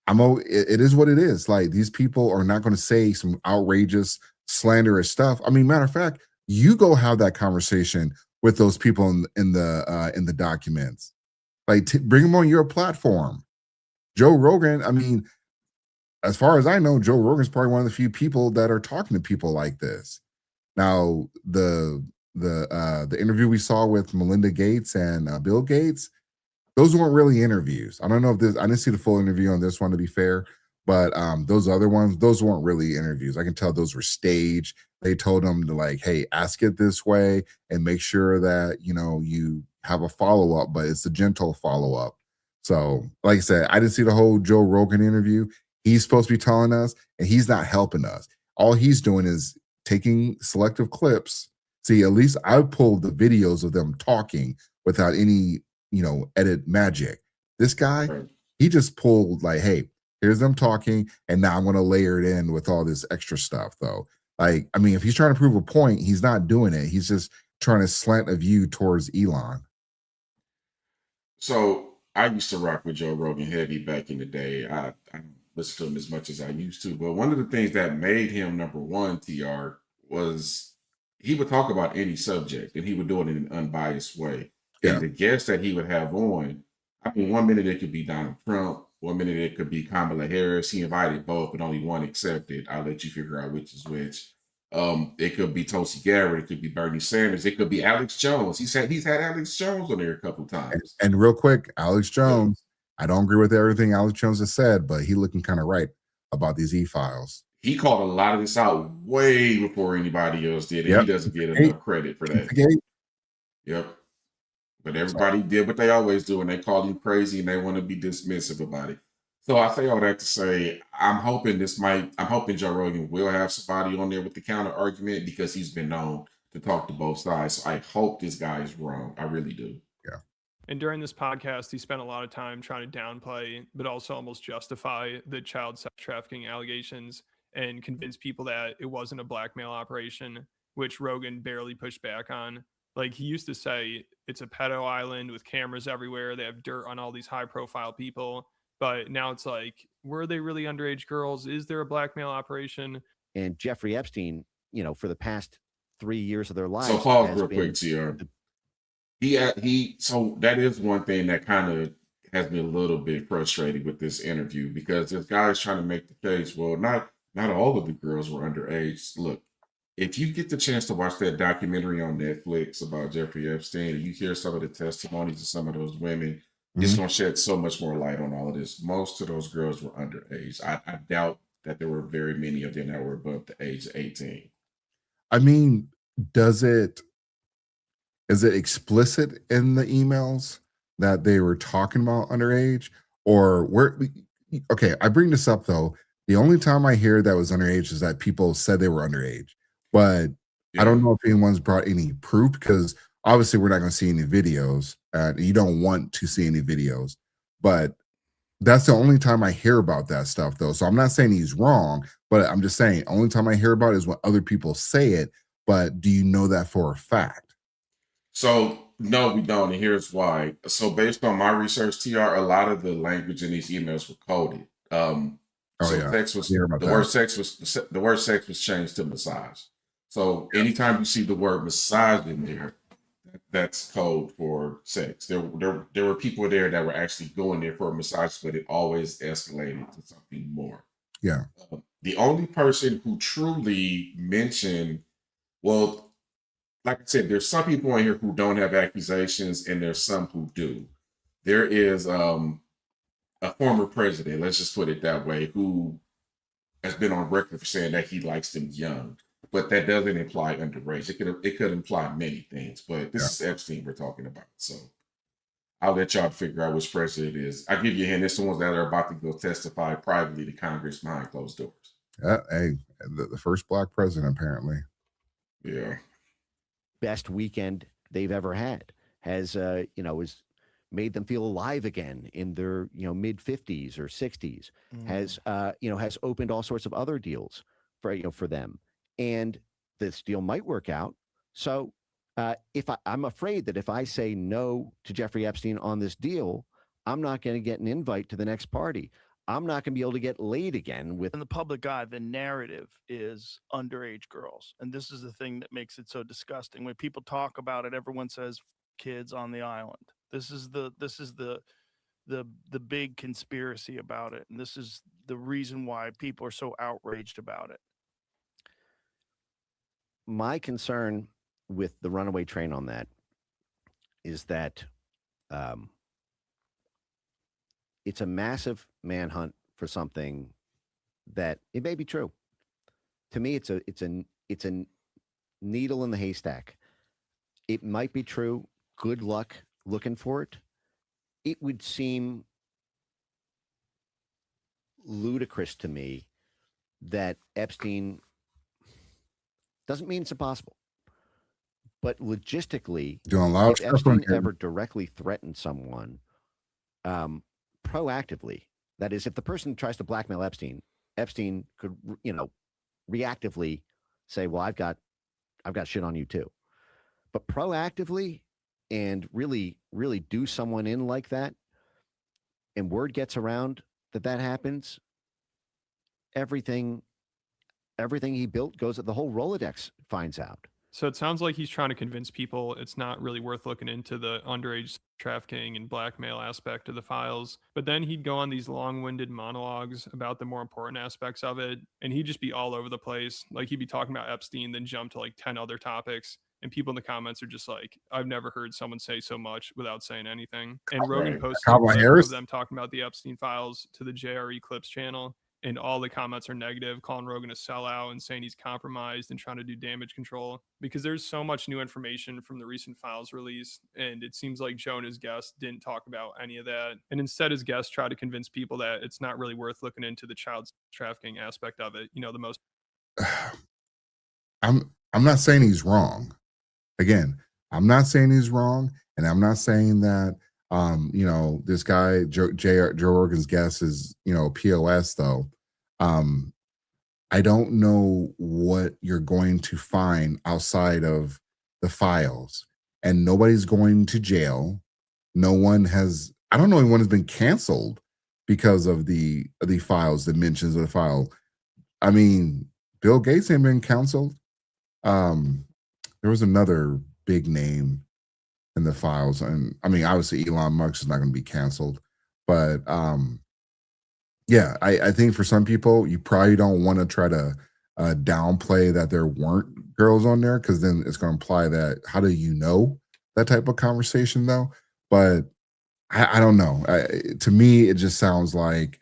it is what it is. Like, these people are not going to say some outrageous, slanderous stuff. I mean, matter of fact, you go have that conversation with those people in the documents. Like, bring them on your platform. Joe Rogan, I mean, as far as I know, Joe Rogan's probably one of the few people that are talking to people like this. Now, the interview we saw with Melinda Gates and Bill Gates, those weren't really interviews. I don't know if I didn't see the full interview on this one, to be fair, but those other ones, those weren't really interviews. I can tell those were staged. They told them to, like, hey, ask it this way and make sure that, you have a follow-up, but it's a gentle follow-up. So, like I said, I didn't see the whole Joe Rogan interview. He's supposed to be telling us, and he's not helping us. All he's doing is taking selective clips. See, at least I pulled the videos of them talking without any, edit magic. This guy, he just pulled, like, hey, here's them talking, and now I'm going to layer it in with all this extra stuff, though. Like, I mean, if he's trying to prove a point, he's not doing it. He's just trying to slant a view towards Elon. So I used to rock with Joe Rogan heavy back in the day. I listen to him as much as I used to. But one of the things that made him number one, TR, was he would talk about any subject, and he would do it in an unbiased way. Yeah. And the guests that he would have on, I mean, 1 minute it could be Donald Trump, 1 minute it could be Kamala Harris. He invited both, but only one accepted. I'll let you figure out which is which. It could be Tulsi Gabbard, it could be Bernie Sanders, it could be Alex Jones. He's had Alex Jones on there a couple times. And real quick, Alex Jones, I don't agree with everything Alex Jones has said, but he looking kind of right about these e-files. He called a lot of this out way before anybody else did, and he doesn't get enough credit for that. Yep. But everybody did what they always do, and they call you crazy, and they want to be dismissive about it. So I say all that to say, I'm hoping Joe Rogan will have somebody on there with the counter argument, because he's been known to talk to both sides. So I hope this guy is wrong. I really do. Yeah. And during this podcast, he spent a lot of time trying to downplay, but also almost justify the child sex trafficking allegations and convince people that it wasn't a blackmail operation. which Rogan barely pushed back on. Like, he used to say it's a pedo island with cameras everywhere. They have dirt on all these high profile people. But now it's like, were they really underage girls? Is there a blackmail operation? And Jeffrey Epstein, you know, for the past 3 years of their lives. So pause real quick, TR. So that is one thing that kind of has me a little bit frustrated with this interview, because this guy's trying to make the case, well, not all of the girls were underage. Look, if you get the chance to watch that documentary on Netflix about Jeffrey Epstein, and you hear some of the testimonies of some of those women, it's going to shed so much more light on all of this. Most of those girls were underage. I doubt that there were very many of them that were above the age of 18. I mean, is it explicit in the emails that they were talking about underage, or where? Okay, I bring this up though. The only time I hear that was underage is that people said they were underage, but I don't know if anyone's brought any proof, because obviously we're not going to see any videos. You don't want to see any videos, but that's the only time I hear about that stuff though. So I'm not saying he's wrong, but I'm just saying only time I hear about it is when other people say it. But do you know that for a fact? So no, we don't, and here's why. So based on my research, TR, a lot of the language in these emails were coded. Sex was the word sex was changed to massage. So anytime you see the word massage in there, that's code for sex. There were people there that were actually going there for a massage, but it always escalated to something more. Yeah. The only person who truly mentioned, well, like I said, there's some people in here who don't have accusations, and there's some who do. There is a former president, let's just put it that way, who has been on record for saying that he likes them young, but that doesn't imply underage. It could imply many things, but this is Epstein we're talking about. So I'll let y'all figure out which president it is. I'll give you a hint. It's the ones that are about to go testify privately to Congress behind closed doors. Hey, the first black president, apparently. Yeah. Best weekend they've ever had, has made them feel alive again in their mid 50s or 60s, has opened all sorts of other deals for them, and this deal might work out. So I'm afraid that if I say no to Jeffrey Epstein on this deal, I'm not going to get an invite to the next party. I'm not going to be able to get laid again with. In the public eye, the narrative is underage girls. And this is the thing that makes it so disgusting. When people talk about it, everyone says kids on the island. This is the big conspiracy about it. And this is the reason why people are so outraged about it. My concern with the runaway train on that is that it's a massive manhunt for something that it may be true. To me, it's a needle in the haystack. It might be true. Good luck looking for it. It would seem ludicrous to me that Epstein, doesn't mean it's impossible, but logistically, doing a lot of if Epstein ever directly threatened someone, proactively, that is, if the person tries to blackmail Epstein could, reactively say, well, I've got shit on you too. But proactively and really, really do someone in like that, and word gets around that happens, everything he built goes, the whole Rolodex finds out. So it sounds like he's trying to convince people it's not really worth looking into the underage trafficking and blackmail aspect of the files. But then he'd go on these long-winded monologues about the more important aspects of it, and he'd just be all over the place. Like, he'd be talking about Epstein, then jump to like 10 other topics. And people in the comments are just like, I've never heard someone say so much without saying anything. And Rogan posted a clip of them talking about the Epstein files to the JRE Clips channel. And all the comments are negative, calling Rogan a sellout and saying he's compromised and trying to do damage control, because there's so much new information from the recent files release. And it seems like Joe and his guest didn't talk about any of that. And instead, his guest tried to convince people that it's not really worth looking into the child trafficking aspect of it. The most. I'm not saying he's wrong. Again, I'm not saying he's wrong. And I'm not saying that, this guy, Joe Rogan's guest is, POS though. I don't know what you're going to find outside of the files, and nobody's going to jail. No one has. I don't know anyone has been canceled because of the files, the mentions of the file. I mean, Bill Gates ain't been canceled. There was another big name in the files, and I mean, obviously Elon Musk is not going to be canceled, but yeah, I think for some people, you probably don't want to try to downplay that there weren't girls on there, because then it's going to imply that how do you know that type of conversation though? But I don't know. To me, it just sounds like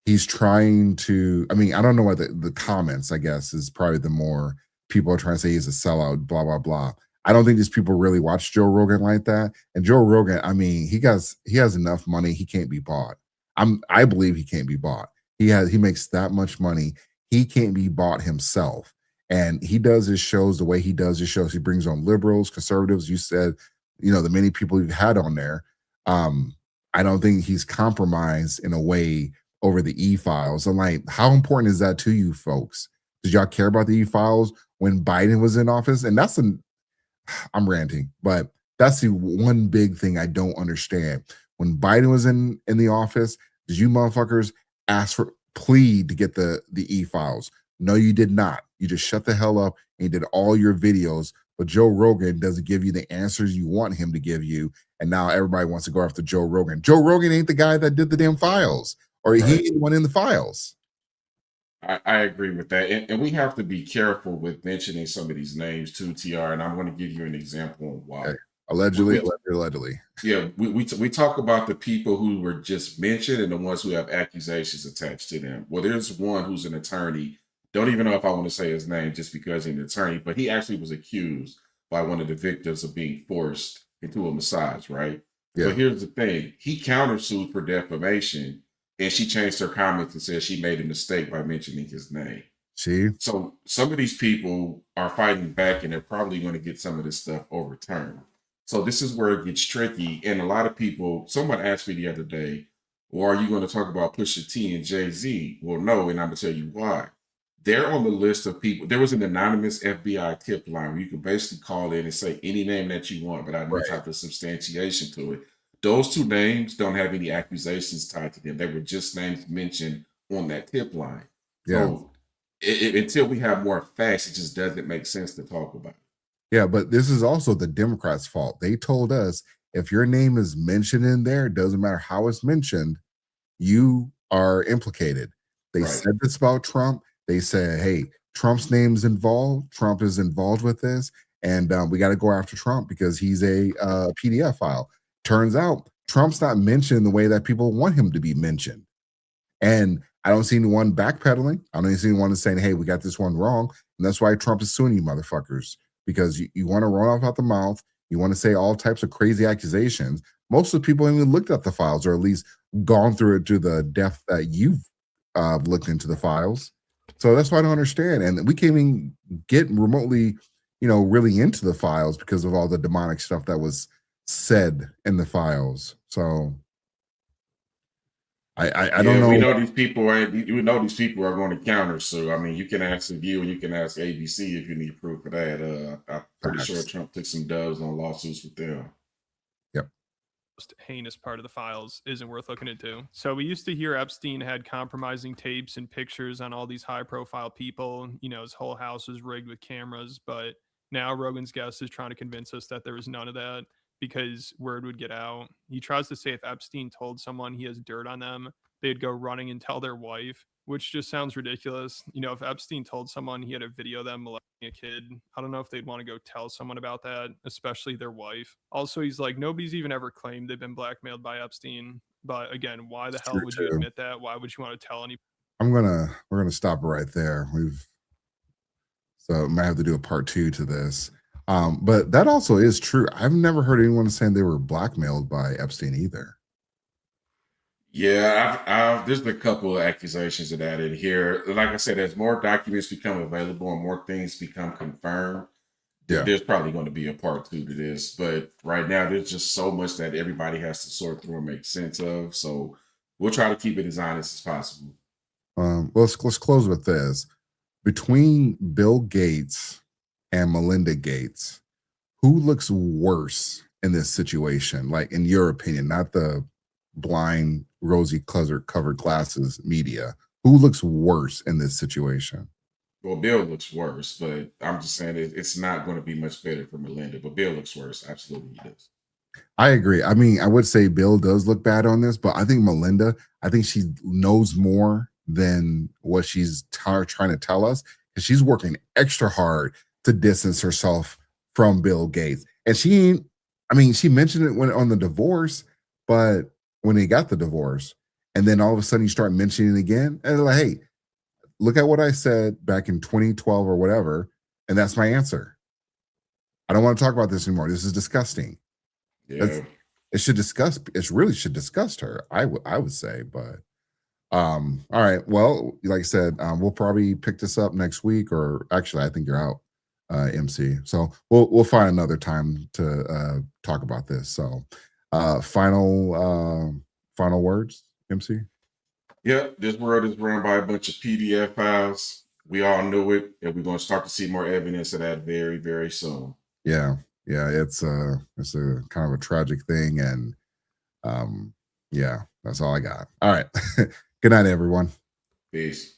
he's trying to. I mean, I don't know what the comments, I guess, is probably the more people are trying to say he's a sellout, blah blah blah. I don't think these people really watch Joe Rogan like that. And Joe Rogan, I mean, he has enough money, he can't be bought. I believe he can't be bought. He makes that much money. He can't be bought himself. And he does his shows the way he does his shows. He brings on liberals, conservatives. You said, the many people you've had on there. I don't think he's compromised in a way over the e-files. I'm like, how important is that to you folks? Did y'all care about the e-files when Biden was in office? And I'm ranting, but that's the one big thing I don't understand. When Biden was in the office, did you motherfuckers plead to get the e-files? No, you did not. You just shut the hell up and you did all your videos. But Joe Rogan doesn't give you the answers you want him to give you. And now everybody wants to go after Joe Rogan. Joe Rogan ain't the guy that did the damn files, or he ain't the one in the files. I agree with that. And we have to be careful with mentioning some of these names too, TR. And I'm going to give you an example of why. Okay. Allegedly. Yeah, we talk about the people who were just mentioned and the ones who have accusations attached to them. Well, there's one who's an attorney. Don't even know if I want to say his name just because he's an attorney, but he actually was accused by one of the victims of being forced into a massage, right? Yeah. But here's the thing. He countersued for defamation, and she changed her comments and said she made a mistake by mentioning his name. See? So some of these people are fighting back, and they're probably going to get some of this stuff overturned. So this is where it gets tricky. And a lot of people, someone asked me the other day, well, are you going to talk about Pusha T and Jay-Z? Well, no, and I'm going to tell you why. They're on the list of people. There was an anonymous FBI tip line where you could basically call in and say any name that you want, but I need type of substantiation to it. Those two names don't have any accusations tied to them. They were just names mentioned on that tip line. Yeah. So until we have more facts, it just doesn't make sense to talk about it. Yeah, but this is also the Democrats' fault. They told us if your name is mentioned in there, it doesn't matter how it's mentioned, you are implicated. They said this about Trump. They said, hey, Trump's name's involved. Trump is involved with this. And we got to go after Trump because he's a PDF file. Turns out Trump's not mentioned the way that people want him to be mentioned. And I don't see anyone backpedaling. I don't see anyone saying, hey, we got this one wrong. And that's why Trump is suing you motherfuckers. Because you want to run off out the mouth. You want to say all types of crazy accusations. Most of the people haven't even looked at the files, or at least gone through it to the depth that you've looked into the files. So that's why I don't understand. And we can't even get remotely, really into the files because of all the demonic stuff that was said in the files. So I don't know. We know these people are. You know these people are going to counter. So I mean, you can ask the View and you can ask ABC if you need proof of that. I'm pretty sure Trump took some dubs on lawsuits with them. Yep. Most heinous part of the files isn't worth looking into. So we used to hear Epstein had compromising tapes and pictures on all these high-profile people. His whole house was rigged with cameras. But now Rogan's guest is trying to convince us that there was none of that, because word would get out. He tries to say if Epstein told someone he has dirt on them, they'd go running and tell their wife, which just sounds ridiculous. If Epstein told someone he had a video of them molesting a kid, I don't know if they'd want to go tell someone about that, especially their wife. Also, he's like, nobody's even ever claimed they've been blackmailed by Epstein. But again, why the hell would you admit that? Why would you want to tell anybody? We're gonna stop right there. So might have to do a part 2 to this. But that also is true. I've never heard anyone saying they were blackmailed by Epstein either. Yeah, there's been a couple of accusations of that in here. Like I said, as more documents become available and more things become confirmed, there's probably going to be a part 2 to this. But right now, there's just so much that everybody has to sort through and make sense of. So we'll try to keep it as honest as possible. Let's close with this. between Bill Gates and Melinda Gates, who looks worse in this situation? Like, in your opinion, not the blind, rosy covered glasses media. Who looks worse in this situation? Well, Bill looks worse, but I'm just saying it's not going to be much better for Melinda. But Bill looks worse. Absolutely, he does. I agree. I mean, I would say Bill does look bad on this, but I think Melinda, I think she knows more than what she's trying to tell us, because she's working extra hard to distance herself from Bill Gates. And she mentioned it when on the divorce, but when they got the divorce, and then all of a sudden you start mentioning it again, and they're like, hey, look at what I said back in 2012 or whatever, and that's my answer. I don't want to talk about this anymore. This is disgusting. Yeah. It really should disgust her, I would say. But all right. Well, like I said, we'll probably pick this up next week, or actually I think you're out, MC. So we'll find another time to talk about this. So final words, MC? Yeah, this world is run by a bunch of PDF files. We all knew it, and we're going to start to see more evidence of that very, very soon. Yeah, it's a kind of a tragic thing, and yeah, that's all I got. All right, good night, everyone. Peace.